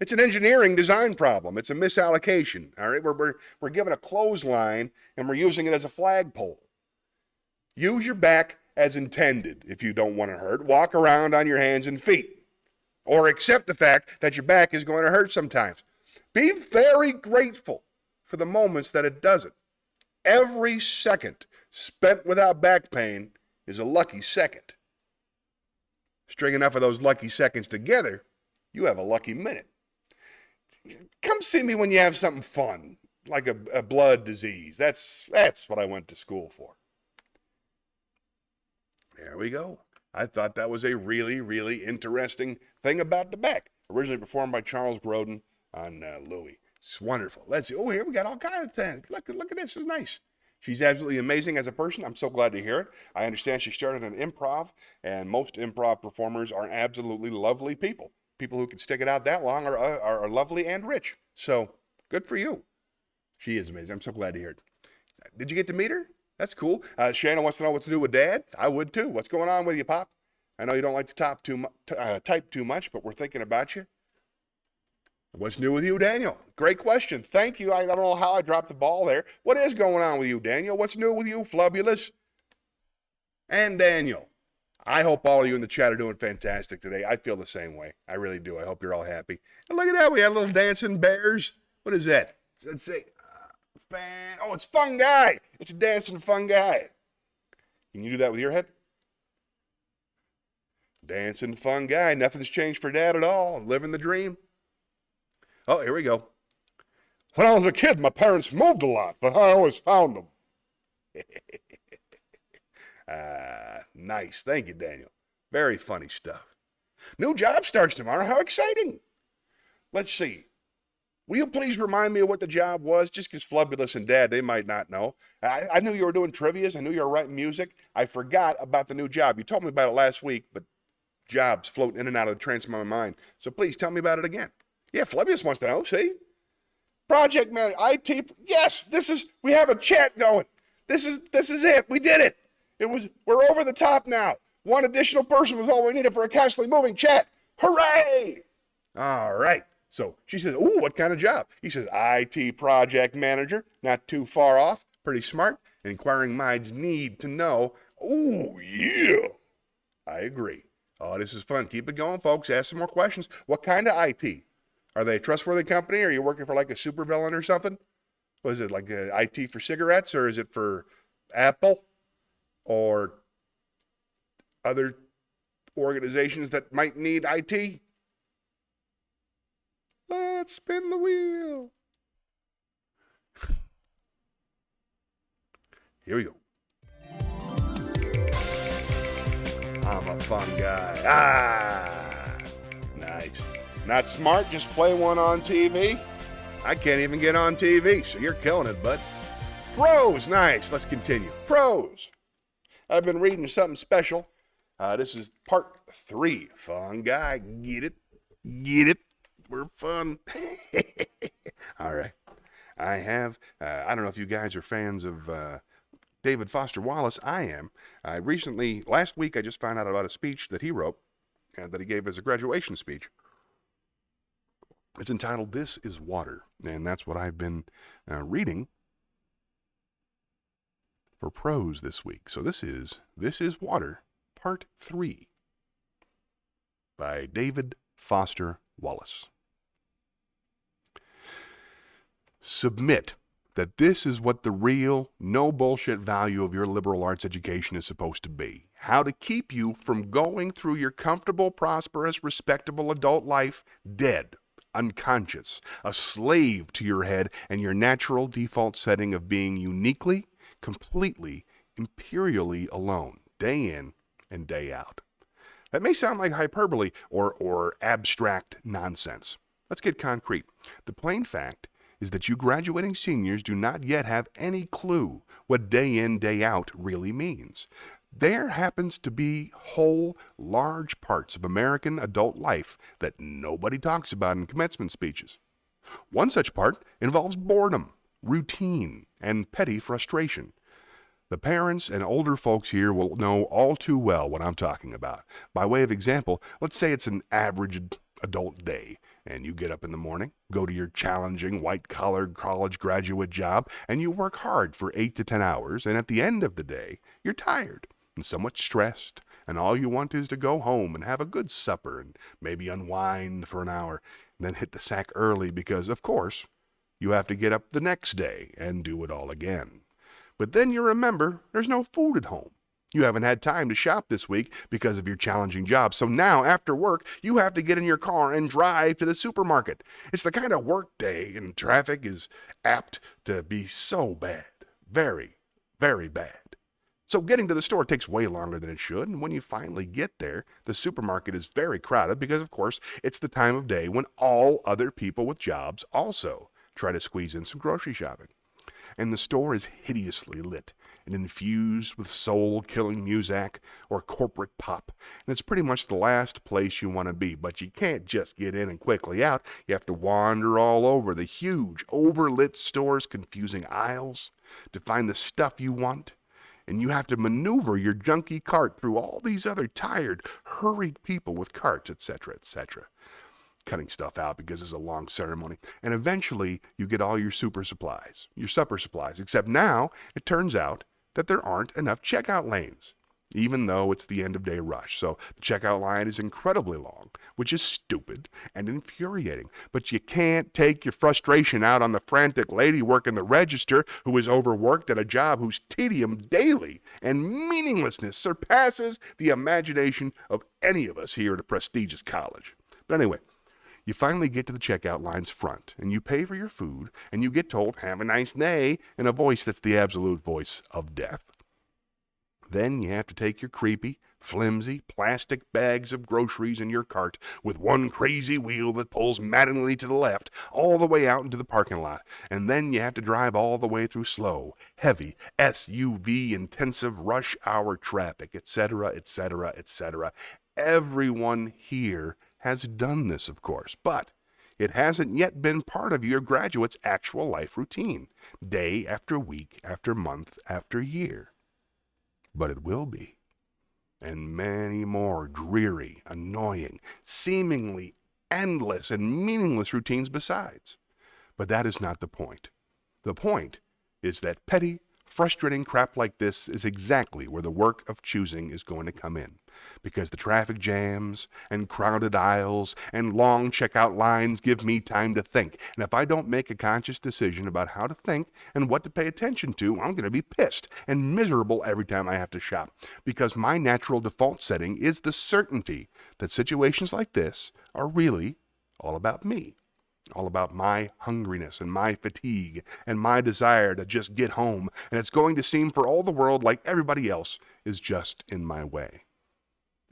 It's an engineering design problem. It's a misallocation. All right, we're given a clothesline and we're using it as a flagpole. Use your back as intended. If you don't want to hurt, walk around on your hands and feet, or accept the fact that your back is going to hurt sometimes. Be very grateful for the moments that it doesn't. Every second spent without back pain is a lucky second. String enough of those lucky seconds together, you have a lucky minute. Come see me when you have something fun, like a blood disease. That's what I went to school for. There we go. I thought that was a really, really interesting thing about the back. Originally performed by Charles Grodin on Louis. It's wonderful. Let's see. Oh, here we got all kinds of things. Look at this. It's nice. She's absolutely amazing as a person. I'm so glad to hear it. I understand she started in improv, and most improv performers are absolutely lovely people. People who can stick it out that long are lovely and rich. So good for you. She is amazing. I'm so glad to hear it. Did you get to meet her? That's cool. Shayna wants to know what to do with Dad. I would too. What's going on with you, Pop? I know you don't like to type too much, but we're thinking about you. What's new with you, Daniel? Great question. Thank you. I don't know how I dropped the ball there. What is going on with you, Daniel? What's new with you, Flubbulous? And Daniel. I hope all of you in the chat are doing fantastic today. I feel the same way. I really do. I hope you're all happy. And look at that. We had little dancing bears. What is that? Let's see. Oh, it's fungi. It's a dancing fungi. Can you do that with your head? Dancing fungi. Nothing's changed for Dad at all. Living the dream. Oh, here we go. When I was a kid, my parents moved a lot, but I always found them. Nice. Thank you, Daniel. Very funny stuff. New job starts tomorrow. How exciting. Let's see. Will you please remind me of what the job was? Just because Flubbulous and Dad, they might not know. I knew you were doing trivias. I knew you were writing music. I forgot about the new job. You told me about it last week, but jobs float in and out of the trance of my mind. So please tell me about it again. Yeah, Flubbulous wants to know. See? Project manager, IT. Yes, we have a chat going. This is it. We did it. We're over the top now. One additional person was all we needed for a constantly moving chat. Hooray! All right. So she says, ooh, what kind of job? He says, IT project manager. Not too far off. Pretty smart. Inquiring minds need to know. Ooh, yeah. I agree. Oh, this is fun. Keep it going, folks. Ask some more questions. What kind of IT? Are they a trustworthy company? Are you working for like a supervillain or something? Was it like IT for cigarettes, or is it for Apple or other organizations that might need IT? Let's spin the wheel. Here we go. I'm a fun guy. Nice. Not smart, just play one on TV. I can't even get on TV, so you're killing it, bud. Pros, nice. Let's continue. Pros. I've been reading something special. This is part 3. Fun guy, get it? Get it? We're fun. All right. I have, I don't know if you guys are fans of David Foster Wallace. I am. Last week, I just found out about a speech that he wrote, that he gave as a graduation speech. It's entitled, This is Water, and that's what I've been reading for prose this week. So this is Water, Part 3, by David Foster Wallace. Submit that this is what the real, no bullshit value of your liberal arts education is supposed to be. How to keep you from going through your comfortable, prosperous, respectable adult life dead, unconscious, a slave to your head and your natural default setting of being uniquely, completely, imperially alone, day in and day out. That may sound like hyperbole or abstract nonsense. Let's get concrete. The plain fact is that you graduating seniors do not yet have any clue what day in, day out really means. There happens to be whole, large parts of American adult life that nobody talks about in commencement speeches. One such part involves boredom, routine, and petty frustration. The parents and older folks here will know all too well what I'm talking about. By way of example, let's say it's an average adult day. And you get up in the morning, go to your challenging white-collar college graduate job, and you work hard for 8 to 10 hours, and at the end of the day, you're tired and somewhat stressed, and all you want is to go home and have a good supper and maybe unwind for an hour, and then hit the sack early because, of course, you have to get up the next day and do it all again. But then you remember there's no food at home. You haven't had time to shop this week because of your challenging job. So now, after work, you have to get in your car and drive to the supermarket. It's the kind of work day, and traffic is apt to be so bad. Very, very bad. So getting to the store takes way longer than it should, and when you finally get there, the supermarket is very crowded because, of course, it's the time of day when all other people with jobs also try to squeeze in some grocery shopping. And the store is hideously lit and infused with soul-killing music or corporate pop. And it's pretty much the last place you want to be. But you can't just get in and quickly out. You have to wander all over the huge, overlit store's confusing aisles to find the stuff you want. And you have to maneuver your junky cart through all these other tired, hurried people with carts, etc., etc. Cutting stuff out because it's a long ceremony. And eventually, you get all your supper supplies, except now it turns out that there aren't enough checkout lanes, even though it's the end-of-day rush. So the checkout line is incredibly long, which is stupid and infuriating. But you can't take your frustration out on the frantic lady working the register who is overworked at a job whose tedium daily and meaninglessness surpasses the imagination of any of us here at a prestigious college. But anyway, you finally get to the checkout line's front, and you pay for your food, and you get told, "Have a nice day," in a voice that's the absolute voice of death. Then you have to take your creepy, flimsy, plastic bags of groceries in your cart with one crazy wheel that pulls maddeningly to the left all the way out into the parking lot, and then you have to drive all the way through slow, heavy, SUV-intensive rush hour traffic, etc., etc., etc. Everyone here has done this, of course, but it hasn't yet been part of your graduate's actual life routine, day after week after month after year. But it will be. And many more dreary, annoying, seemingly endless and meaningless routines besides. But that is not the point. The point is that petty, frustrating crap like this is exactly where the work of choosing is going to come in. Because the traffic jams and crowded aisles and long checkout lines give me time to think. And if I don't make a conscious decision about how to think and what to pay attention to, I'm going to be pissed and miserable every time I have to shop. Because my natural default setting is the certainty that situations like this are really all about me. All about my hungriness and my fatigue and my desire to just get home, and it's going to seem for all the world like everybody else is just in my way.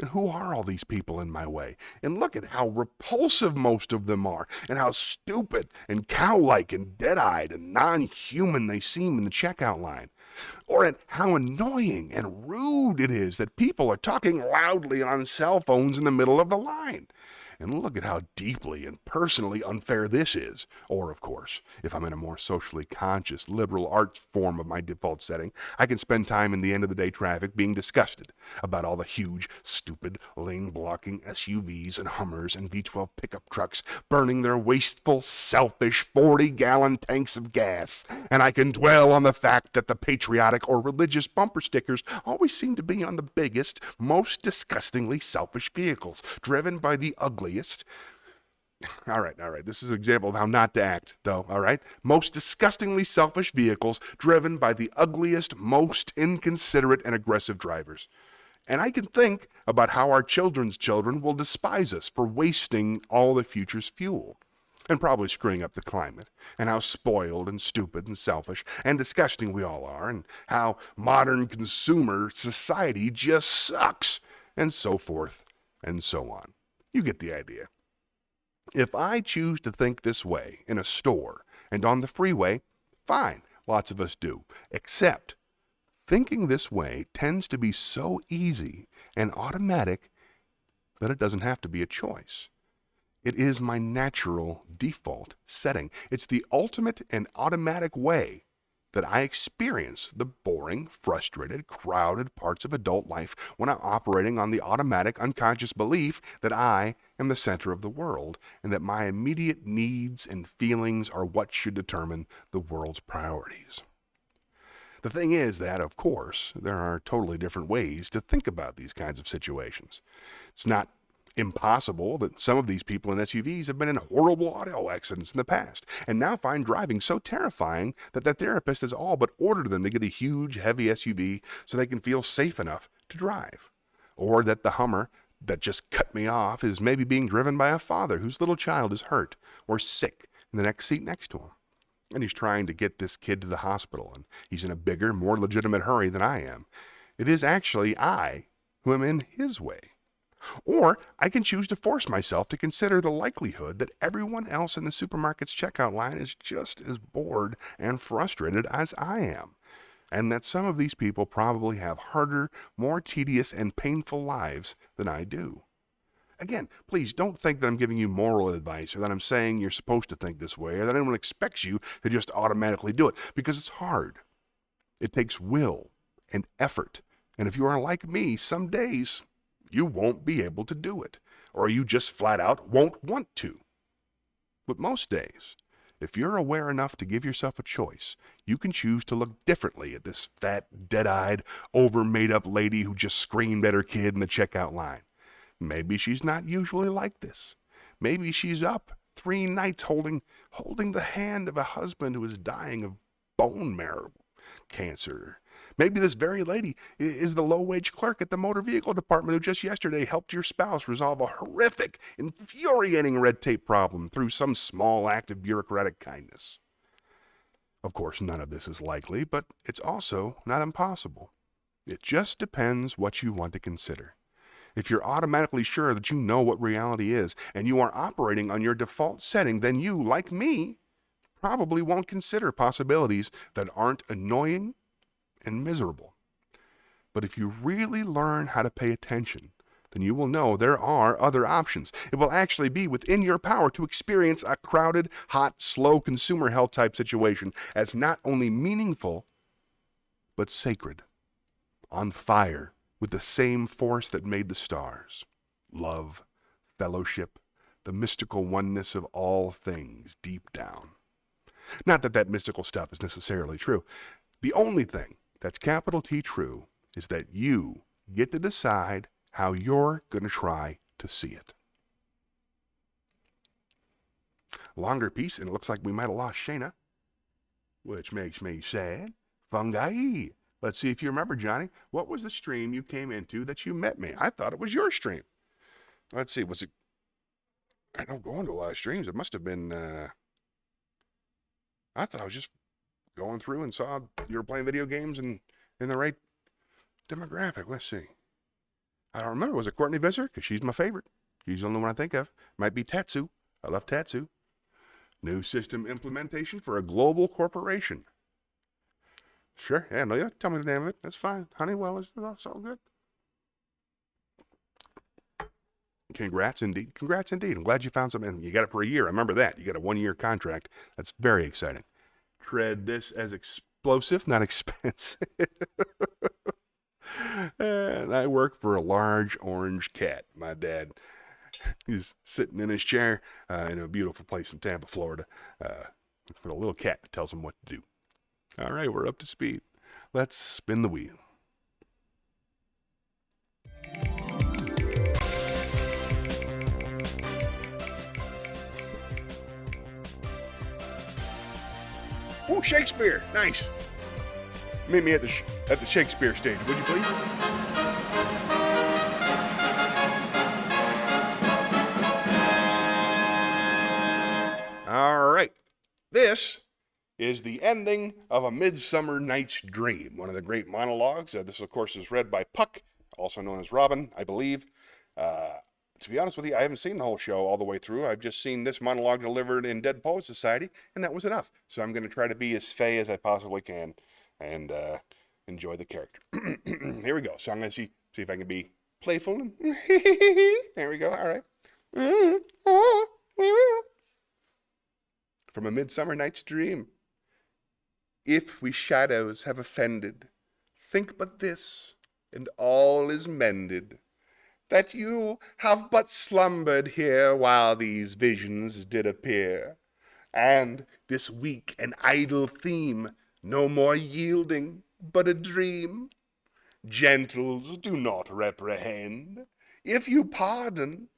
And who are all these people in my way? And look at how repulsive most of them are, and how stupid and cow-like and dead-eyed and non-human they seem in the checkout line. Or at how annoying and rude it is that people are talking loudly on cell phones in the middle of the line. And look at how deeply and personally unfair this is. Or, of course, if I'm in a more socially conscious, liberal arts form of my default setting, I can spend time in the end-of-the-day traffic being disgusted about all the huge, stupid, lane-blocking SUVs and Hummers and V12 pickup trucks burning their wasteful, selfish 40-gallon tanks of gas. And I can dwell on the fact that the patriotic or religious bumper stickers always seem to be on the biggest, most disgustingly selfish vehicles, driven by the ugliest. All right. This is an example of how not to act, though, all right? Most disgustingly selfish vehicles driven by the ugliest, most inconsiderate and aggressive drivers. And I can think about how our children's children will despise us for wasting all the future's fuel and probably screwing up the climate, and how spoiled and stupid and selfish and disgusting we all are, and how modern consumer society just sucks, and so forth and so on. You get the idea. If I choose to think this way in a store and on the freeway, fine, lots of us do. Except thinking this way tends to be so easy and automatic that it doesn't have to be a choice. It is my natural default setting. It's the ultimate and automatic way that I experience the boring, frustrated, crowded parts of adult life when I'm operating on the automatic, unconscious belief that I am the center of the world and that my immediate needs and feelings are what should determine the world's priorities. The thing is that, of course, there are totally different ways to think about these kinds of situations. It's not impossible that some of these people in SUVs have been in horrible auto accidents in the past and now find driving so terrifying that their therapist has all but ordered them to get a huge, heavy SUV so they can feel safe enough to drive. Or that the Hummer that just cut me off is maybe being driven by a father whose little child is hurt or sick in the next seat next to him. And he's trying to get this kid to the hospital, and he's in a bigger, more legitimate hurry than I am. It is actually I who am in his way. Or I can choose to force myself to consider the likelihood that everyone else in the supermarket's checkout line is just as bored and frustrated as I am, and that some of these people probably have harder, more tedious, and painful lives than I do. Again, please don't think that I'm giving you moral advice or that I'm saying you're supposed to think this way or that anyone expects you to just automatically do it, because it's hard. It takes will and effort, and if you are like me, some days you won't be able to do it, or you just flat out won't want to. But most days, if you're aware enough to give yourself a choice, you can choose to look differently at this fat, dead-eyed, over-made-up lady who just screamed at her kid in the checkout line. Maybe she's not usually like this. Maybe she's up 3 nights holding the hand of a husband who is dying of bone marrow cancer. Maybe this very lady is the low-wage clerk at the motor vehicle department who just yesterday helped your spouse resolve a horrific, infuriating red tape problem through some small act of bureaucratic kindness. Of course, none of this is likely, but it's also not impossible. It just depends what you want to consider. If you're automatically sure that you know what reality is and you are operating on your default setting, then you, like me, probably won't consider possibilities that aren't annoying and miserable. But if you really learn how to pay attention, then you will know there are other options. It will actually be within your power to experience a crowded, hot, slow consumer hell type situation as not only meaningful, but sacred, on fire with the same force that made the stars. Love, fellowship, the mystical oneness of all things deep down. Not that that mystical stuff is necessarily true. The only thing that's capital T true is that you get to decide how you're going to try to see it. Longer piece, and it looks like we might have lost Shayna, which makes me sad. Fungi. Let's see if you remember, Johnny. What was the stream you came into that you met me? I thought it was your stream. Let's see. Was it? I don't go into a lot of streams. It must have been. I thought I was just going through and saw you were playing video games and in the right demographic. Let's see. I don't remember. Was it Courtney Visser? Because she's my favorite. She's the only one I think of. Might be Tatsu. I love Tatsu. New system implementation for a global corporation. Sure. Yeah, no, you don't have to tell me the name of it. That's fine. Honeywell is all good. Congrats indeed. Congrats indeed. I'm glad you found something. You got it for a year. I remember that. You got a 1-year contract. That's very exciting. Tread this as explosive, not expensive. And I work for a large orange cat. My dad, he's sitting in his chair in a beautiful place in Tampa, Florida, with a little cat that tells him what to do. All right, we're up to speed. Let's spin the wheel. Ooh, Shakespeare, nice. Meet me at the Shakespeare stage, would you please? All right, this is the ending of A Midsummer Night's Dream, one of the great monologues. This, of course, is read by Puck, also known as Robin, I believe. To be honest with you, I haven't seen the whole show all the way through. I've just seen this monologue delivered in Dead Poets Society, and that was enough. So I'm going to try to be as fey as I possibly can and enjoy the character. Here we go. So I'm going to see if I can be playful. There we go. All right. From A Midsummer Night's Dream. If we shadows have offended, think but this, and all is mended, that you have but slumbered here while these visions did appear, and this weak and idle theme no more yielding but a dream. Gentles, do not reprehend. If you pardon,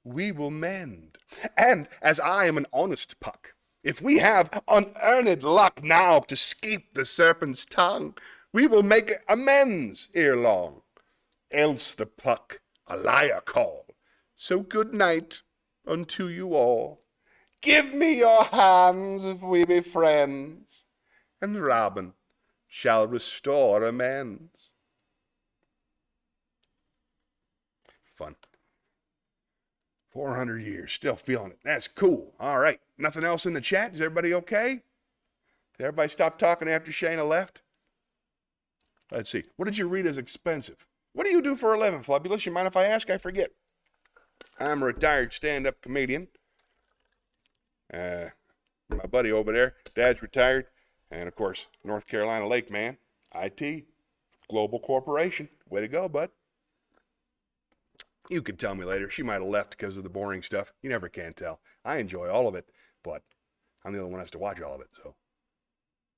we will mend. And as I am an honest puck, if we have unearned luck now to scape the serpent's tongue, we will make amends ere long. Else the puck a liar call. So good night unto you all. Give me your hands if we be friends, and Robin shall restore amends. Fun. 400 years, still feeling it. That's cool. All right. Nothing else in the chat? Is everybody okay? Did everybody stop talking after Shayna left? Let's see. What did you read as expensive? What do you do for a living, Flubbulous? You mind if I ask? I forget. I'm a retired stand-up comedian. My buddy over there, Dad's retired. And, of course, North Carolina Lake man, IT, Global Corporation. Way to go, bud. You could tell me later. She might have left because of the boring stuff. You never can tell. I enjoy all of it, but I'm the only one who has to watch all of it. So,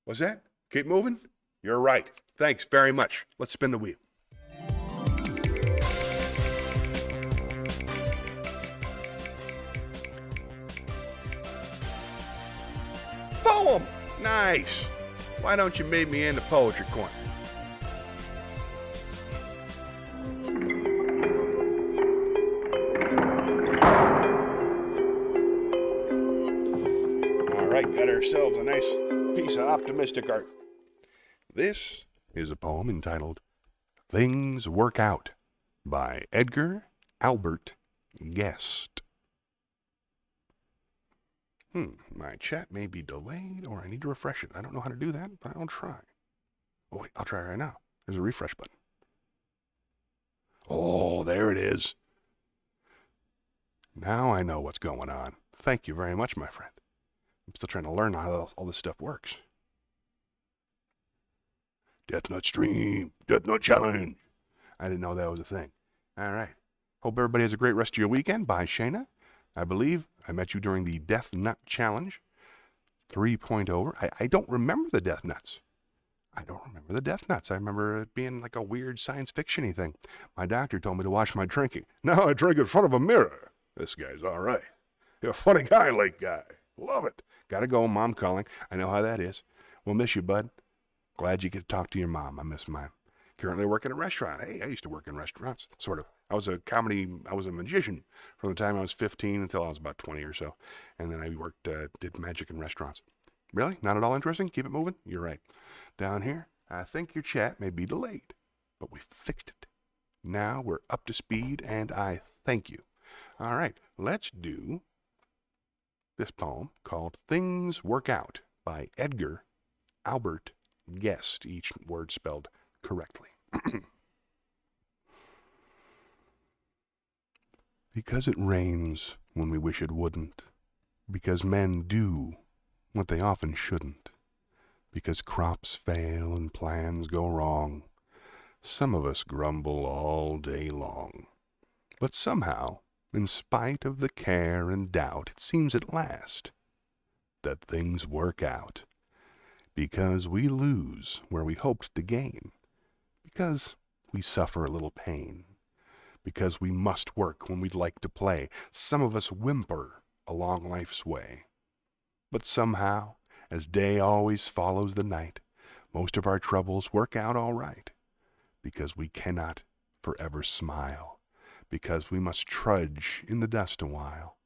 what's that? Keep moving? You're right. Thanks very much. Let's spin the wheel. Poem! Nice. Why don't you meet me in the poetry corner? Got ourselves a nice piece of optimistic art. This is a poem entitled Things Work Out by Edgar Albert Guest. My chat may be delayed or I need to refresh it. I don't know how to do that, but I'll try. Oh wait, I'll try right now. There's a refresh button. Oh, there it is. Now I know what's going on. Thank you very much, my friend. I'm still trying to learn how all this stuff works. Death Nut Stream, Death Nut Challenge. I didn't know that was a thing. All right. Hope everybody has a great rest of your weekend. Bye, Shayna. I believe I met you during the Death Nut Challenge 3.0. I don't remember the Death Nuts. I remember it being like a weird science fiction-y thing. My doctor told me to watch my drinking. Now I drink in front of a mirror. This guy's all right. You're a funny guy, Lake Guy. Love it. Gotta go. Mom calling. I know how that is. We'll miss you, bud. Glad you get to talk to your mom. I miss mine. Currently working at a restaurant. Hey, I used to work in restaurants, sort of. I was a magician from the time I was 15 until I was about 20 or so. And then I did magic in restaurants. Really? Not at all interesting? Keep it moving? You're right. Down here, I think your chat may be delayed, but we fixed it. Now we're up to speed, and I thank you. All right, let's do this poem called Things Work Out by Edgar Albert Guest, each word spelled correctly. Because it rains when we wish it wouldn't, because men do what they often shouldn't, because crops fail and plans go wrong, some of us grumble all day long. But somehow, in spite of the care and doubt, it seems at last that things work out. Because we lose where we hoped to gain. Because we suffer a little pain. Because we must work when we'd like to play. Some of us whimper along life's way. But somehow, as day always follows the night, most of our troubles work out all right. Because we cannot forever smile. Because we must trudge in the dust a while.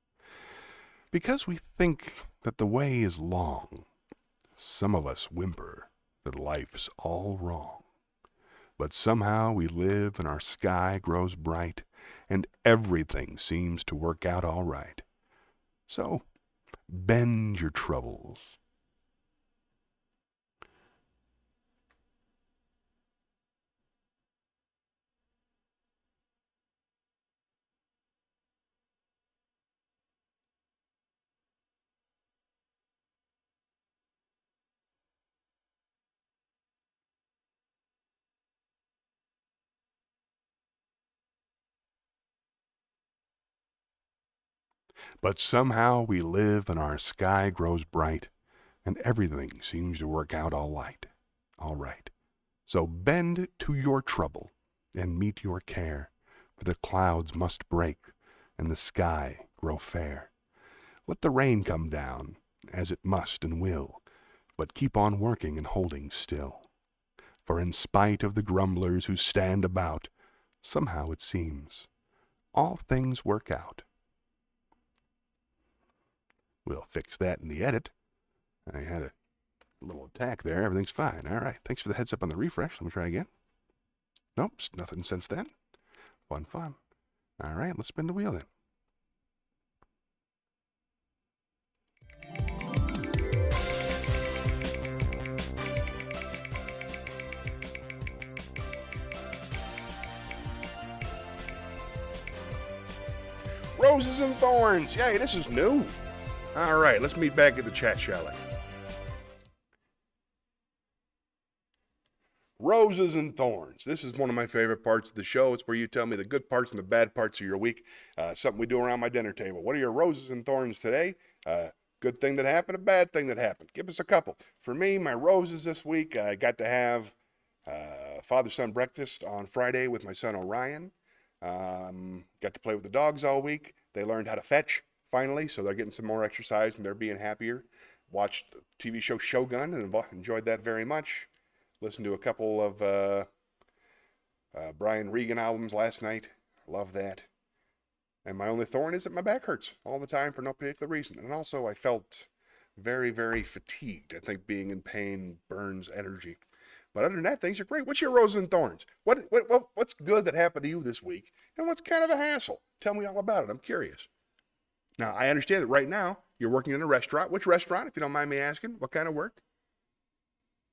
Because we think that the way is long. Some of us whimper that life's all wrong. But somehow we live and our sky grows bright, and everything seems to work out all right. So, bend your troubles But somehow we live and our sky grows bright, and everything seems to work out all right. So bend to your trouble and meet your care, for the clouds must break and the sky grow fair. Let the rain come down, as it must and will, but keep on working and holding still. For in spite of the grumblers who stand about, somehow it seems, all things work out. We'll fix that in the edit. I had a little attack there. Everything's fine. All right. Thanks for the heads up on the refresh. Let me try again. Nope, nothing since then. Fun. All right, let's spin the wheel then. Roses and thorns. Yay, this is new. All right, let's meet back at the chat, shall we? Roses and thorns. This is one of my favorite parts of the show. It's where you tell me the good parts and the bad parts of your week. Something we do around my dinner table. What are your roses and thorns today? Good thing that happened, a bad thing that happened. Give us a couple. For me, my roses this week, I got to have father-son breakfast on Friday with my son Orion. Got to play with the dogs all week. They learned how to fetch, finally, so they're getting some more exercise and they're being happier. Watched the TV show Shogun and enjoyed that very much. Listened to a couple of Brian Regan albums last night. Love that. And my only thorn is that my back hurts all the time for no particular reason. And also I felt very, very fatigued. I think being in pain burns energy. But other than that, things are great. What's your roses and thorns? What's good that happened to you this week? And what's kind of a hassle? Tell me all about it. I'm curious. Now, I understand that right now you're working in a restaurant. Which restaurant, if you don't mind me asking? What kind of work?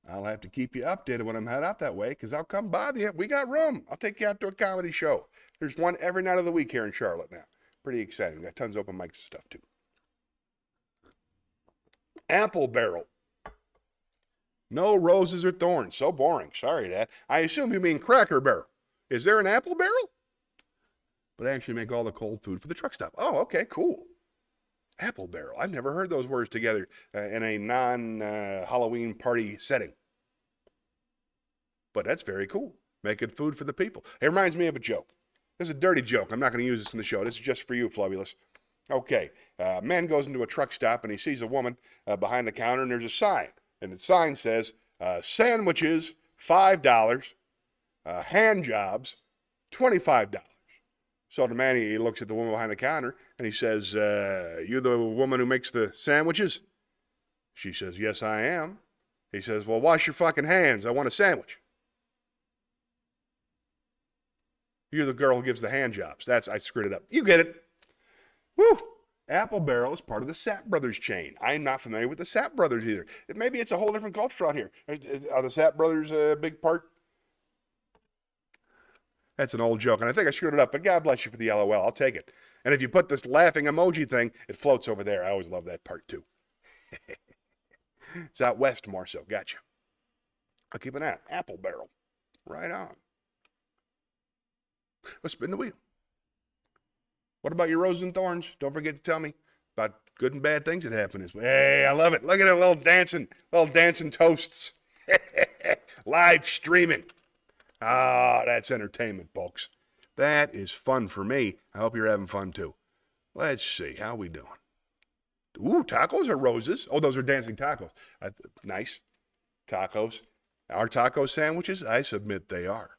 I'll have to keep you updated when I'm head out that way, because I'll come by you. We got room. I'll take you out to a comedy show. There's one every night of the week here in Charlotte now. Pretty exciting. We got tons of open mics and stuff, too. Apple barrel. No roses or thorns. So boring. Sorry, Dad. I assume you mean Cracker Barrel. Is there an apple barrel? But I actually make all the cold food for the truck stop. Oh, okay, cool. Apple barrel. I've never heard those words together in a non-Halloween party setting. But that's very cool. Making food for the people. It reminds me of a joke. This is a dirty joke. I'm not going to use this in the show. This is just for you, Flubbulous. Okay. A man goes into a truck stop and he sees a woman behind the counter, and there's a sign. And the sign says, sandwiches, $5, hand jobs, $25. So the man, he looks at the woman behind the counter, and he says, you the woman who makes the sandwiches? She says, yes, I am. He says, well, wash your fucking hands. I want a sandwich. You're the girl who gives the hand jobs. I screwed it up. You get it. Woo! Apple Barrel is part of the Sapp Brothers chain. I'm not familiar with the Sapp Brothers either. Maybe it's a whole different culture out here. Are the Sapp Brothers a big part? That's an old joke, and I think I screwed it up, but God bless you for the LOL. I'll take it. And if you put this laughing emoji thing, it floats over there. I always love that part, too. It's out west more so. Gotcha. I'll keep an eye on Apple Barrel. Right on. Let's spin the wheel. What about your roses and thorns? Don't forget to tell me about good and bad things that happen this way. Hey, I love it. Look at it, little dancing toasts. Live streaming. Ah, that's entertainment, folks. That is fun for me. I hope you're having fun, too. Let's see. How we doing? Ooh, tacos or roses? Oh, those are dancing tacos. Nice. Tacos. Are taco sandwiches? I submit they are.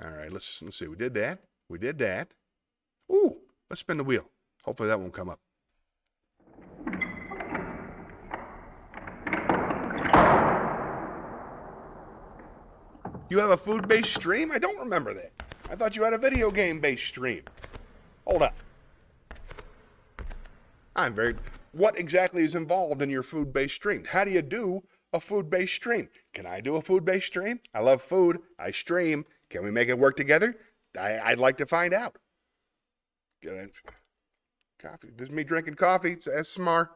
All right, let's see. We did that. Ooh, let's spin the wheel. Hopefully that won't come up. You have a food-based stream? I don't remember that. I thought you had a video game-based stream. Hold on. What exactly is involved in your food-based stream? How do you do a food-based stream? Can I do a food-based stream? I love food. I stream. Can we make it work together? I'd like to find out. Coffee. This is me drinking coffee. It's ASMR.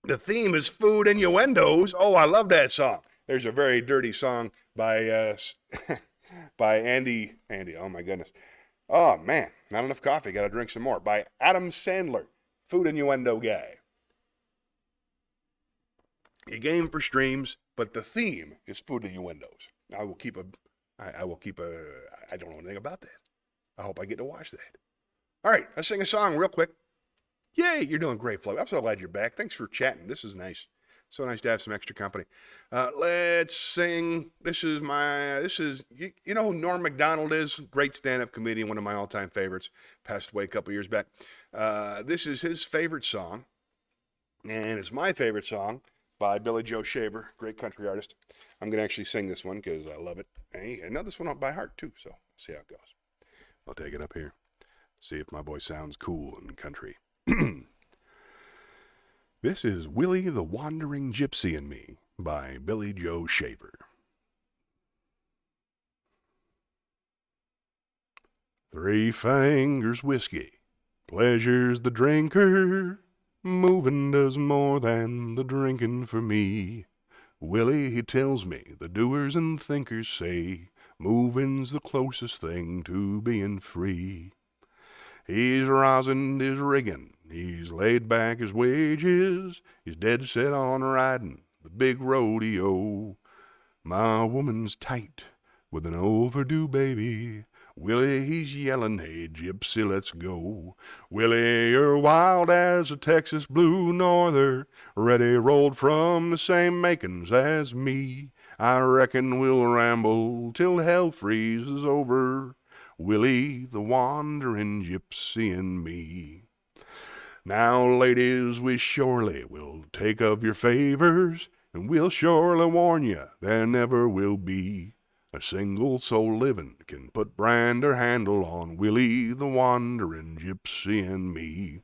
The theme is food innuendos. Oh, I love that song. There's a very dirty song by by Andy, oh my goodness. Oh man, not enough coffee, gotta drink some more. By Adam Sandler, food innuendo guy. You game for streams, but the theme is food innuendos. I will keep a, I don't know anything about that. I hope I get to watch that. All right, let's sing a song real quick. Yay, you're doing great, Flo. I'm so glad you're back. Thanks for chatting. This is nice. So nice to have some extra company. Let's sing. You know who Norm Macdonald is? Great stand-up comedian, one of my all-time favorites. Passed away a couple years back. This is his favorite song, and it's my favorite song by Billy Joe Shaver, great country artist. I'm going to actually sing this one because I love it. I know this one by heart, too, so we'll see how it goes. I'll take it up here. See if my voice sounds cool and country. This is Willie the Wandering Gypsy and Me by Billy Joe Shaver. Three fingers whiskey, pleasure's the drinker, moving does more than the drinking for me. Willie, he tells me, the doers and thinkers say, moving's the closest thing to being free. He's rosined his rigging, he's laid back his wages, he's dead set on riding the big rodeo. My woman's tight with an overdue baby. Willie, he's yelling, hey, gypsy, let's go. Willie, you're wild as a Texas blue norther, ready rolled from the same makings as me. I reckon we'll ramble till hell freezes over. Willie, the wandering gypsy and me. Now, ladies, we surely will take of your favors, and we'll surely warn you there never will be a single soul living can put brand or handle on Willie, the wandering gypsy and me.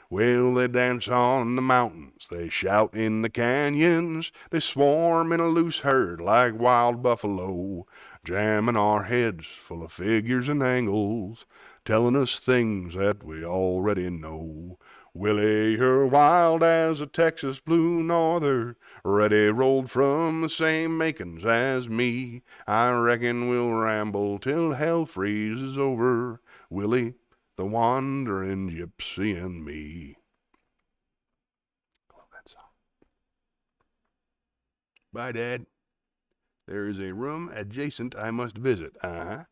Well, they dance on the mountains, they shout in the canyons, they swarm in a loose herd like wild buffalo, jamming our heads full of figures and angles, telling us things that we already know. Willie, you're wild as a Texas blue norther, ready rolled from the same makings as me. I reckon we'll ramble till hell freezes over. Willie, the wandering gypsy and me. Love that song. Bye, Dad. There is a room adjacent I must visit. Bye,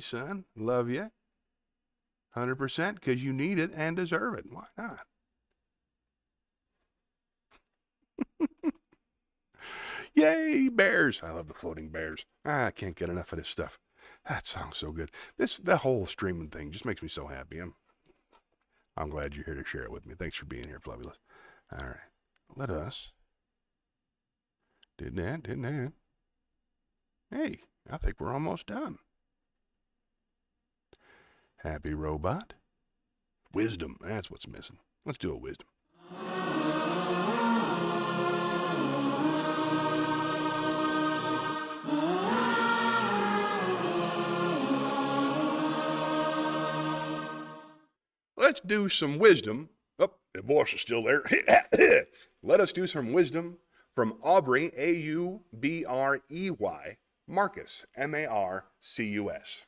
son. Love you. 100% because you need it and deserve it. Why not? Yay, bears. I love the floating bears. I can't get enough of this stuff. That song's so good. The whole streaming thing just makes me so happy. I'm glad you're here to share it with me. Thanks for being here, Flubbulous. All right. Let us. Did that. Hey, I think we're almost done. Happy robot. Wisdom. That's what's missing. Let's do a wisdom. Let's do some wisdom. Oh, the voice is still there. Let us do some wisdom from Aubrey, Aubrey, Marcus, Marcus.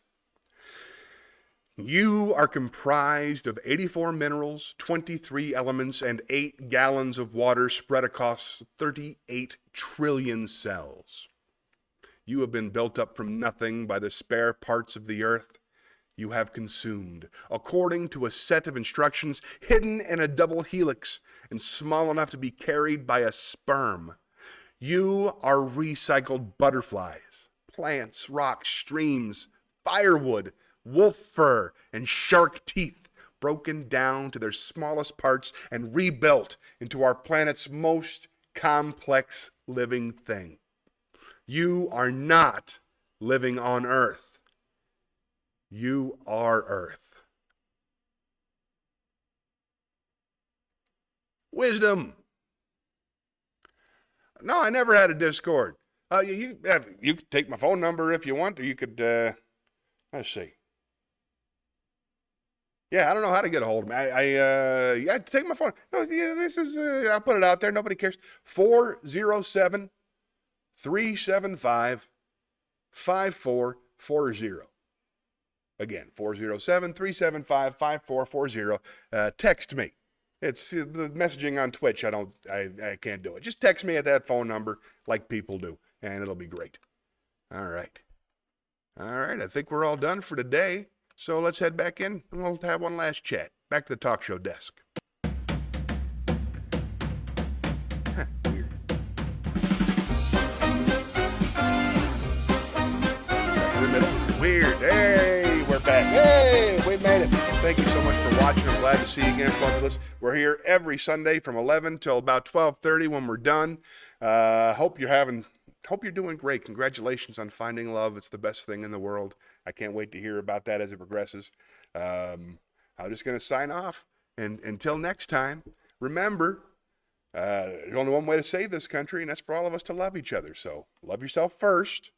You are comprised of 84 minerals, 23 elements, and 8 gallons of water spread across 38 trillion cells. You have been built up from nothing by the spare parts of the earth you have consumed, according to a set of instructions hidden in a double helix and small enough to be carried by a sperm. You are recycled butterflies, plants, rocks, streams, firewood, wolf fur, and shark teeth, broken down to their smallest parts and rebuilt into our planet's most complex living thing. You are not living on Earth. You are Earth. Wisdom. No, I never had a Discord. You could take my phone number if you want, or you could, let's see. Yeah, I don't know how to get a hold of me. Yeah, take my phone. No, yeah, this is, I'll put it out there. Nobody cares. 407-375-54 Again, 407-375-5440. Text me. It's the messaging on Twitch. I can't do it. Just text me at that phone number like people do, and it'll be great. All right. I think we're all done for today. So let's head back in and we'll have one last chat. Back to the talk show desk. Weird. In the middle. Weird. Hey, we're back. Hey, we made it. Thank you so much for watching. I'm glad to see you again, Flubbulous. We're here every Sunday from 11 till about 12:30 when we're done. Hope you're doing great. Congratulations on finding love. It's the best thing in the world. I can't wait to hear about that as it progresses. I'm just going to sign off. And until next time, remember, there's only one way to save this country, and that's for all of us to love each other. So love yourself first,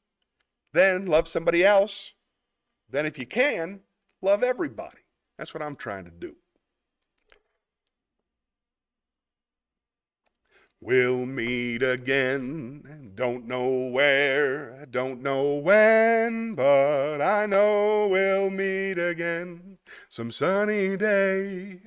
then love somebody else. Then if you can, love everybody. That's what I'm trying to do. We'll meet again, don't know where, don't know when, but I know we'll meet again some sunny day.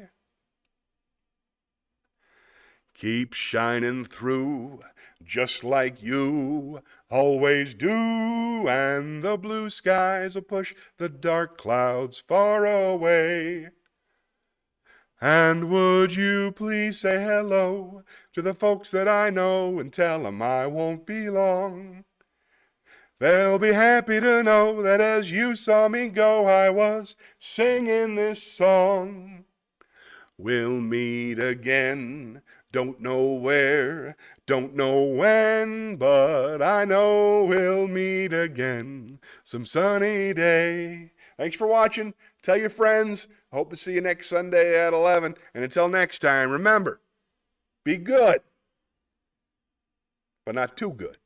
Keep shining through, just like you always do, and the blue skies will push the dark clouds far away. And would you please say hello to the folks that I know and tell them I won't be long. They'll be happy to know that as you saw me go, I was singing this song. We'll meet again, don't know where, don't know when, but I know we'll meet again some sunny day. Thanks for watching. Tell your friends. Hope to see you next Sunday at 11. And until next time, remember, be good, but not too good.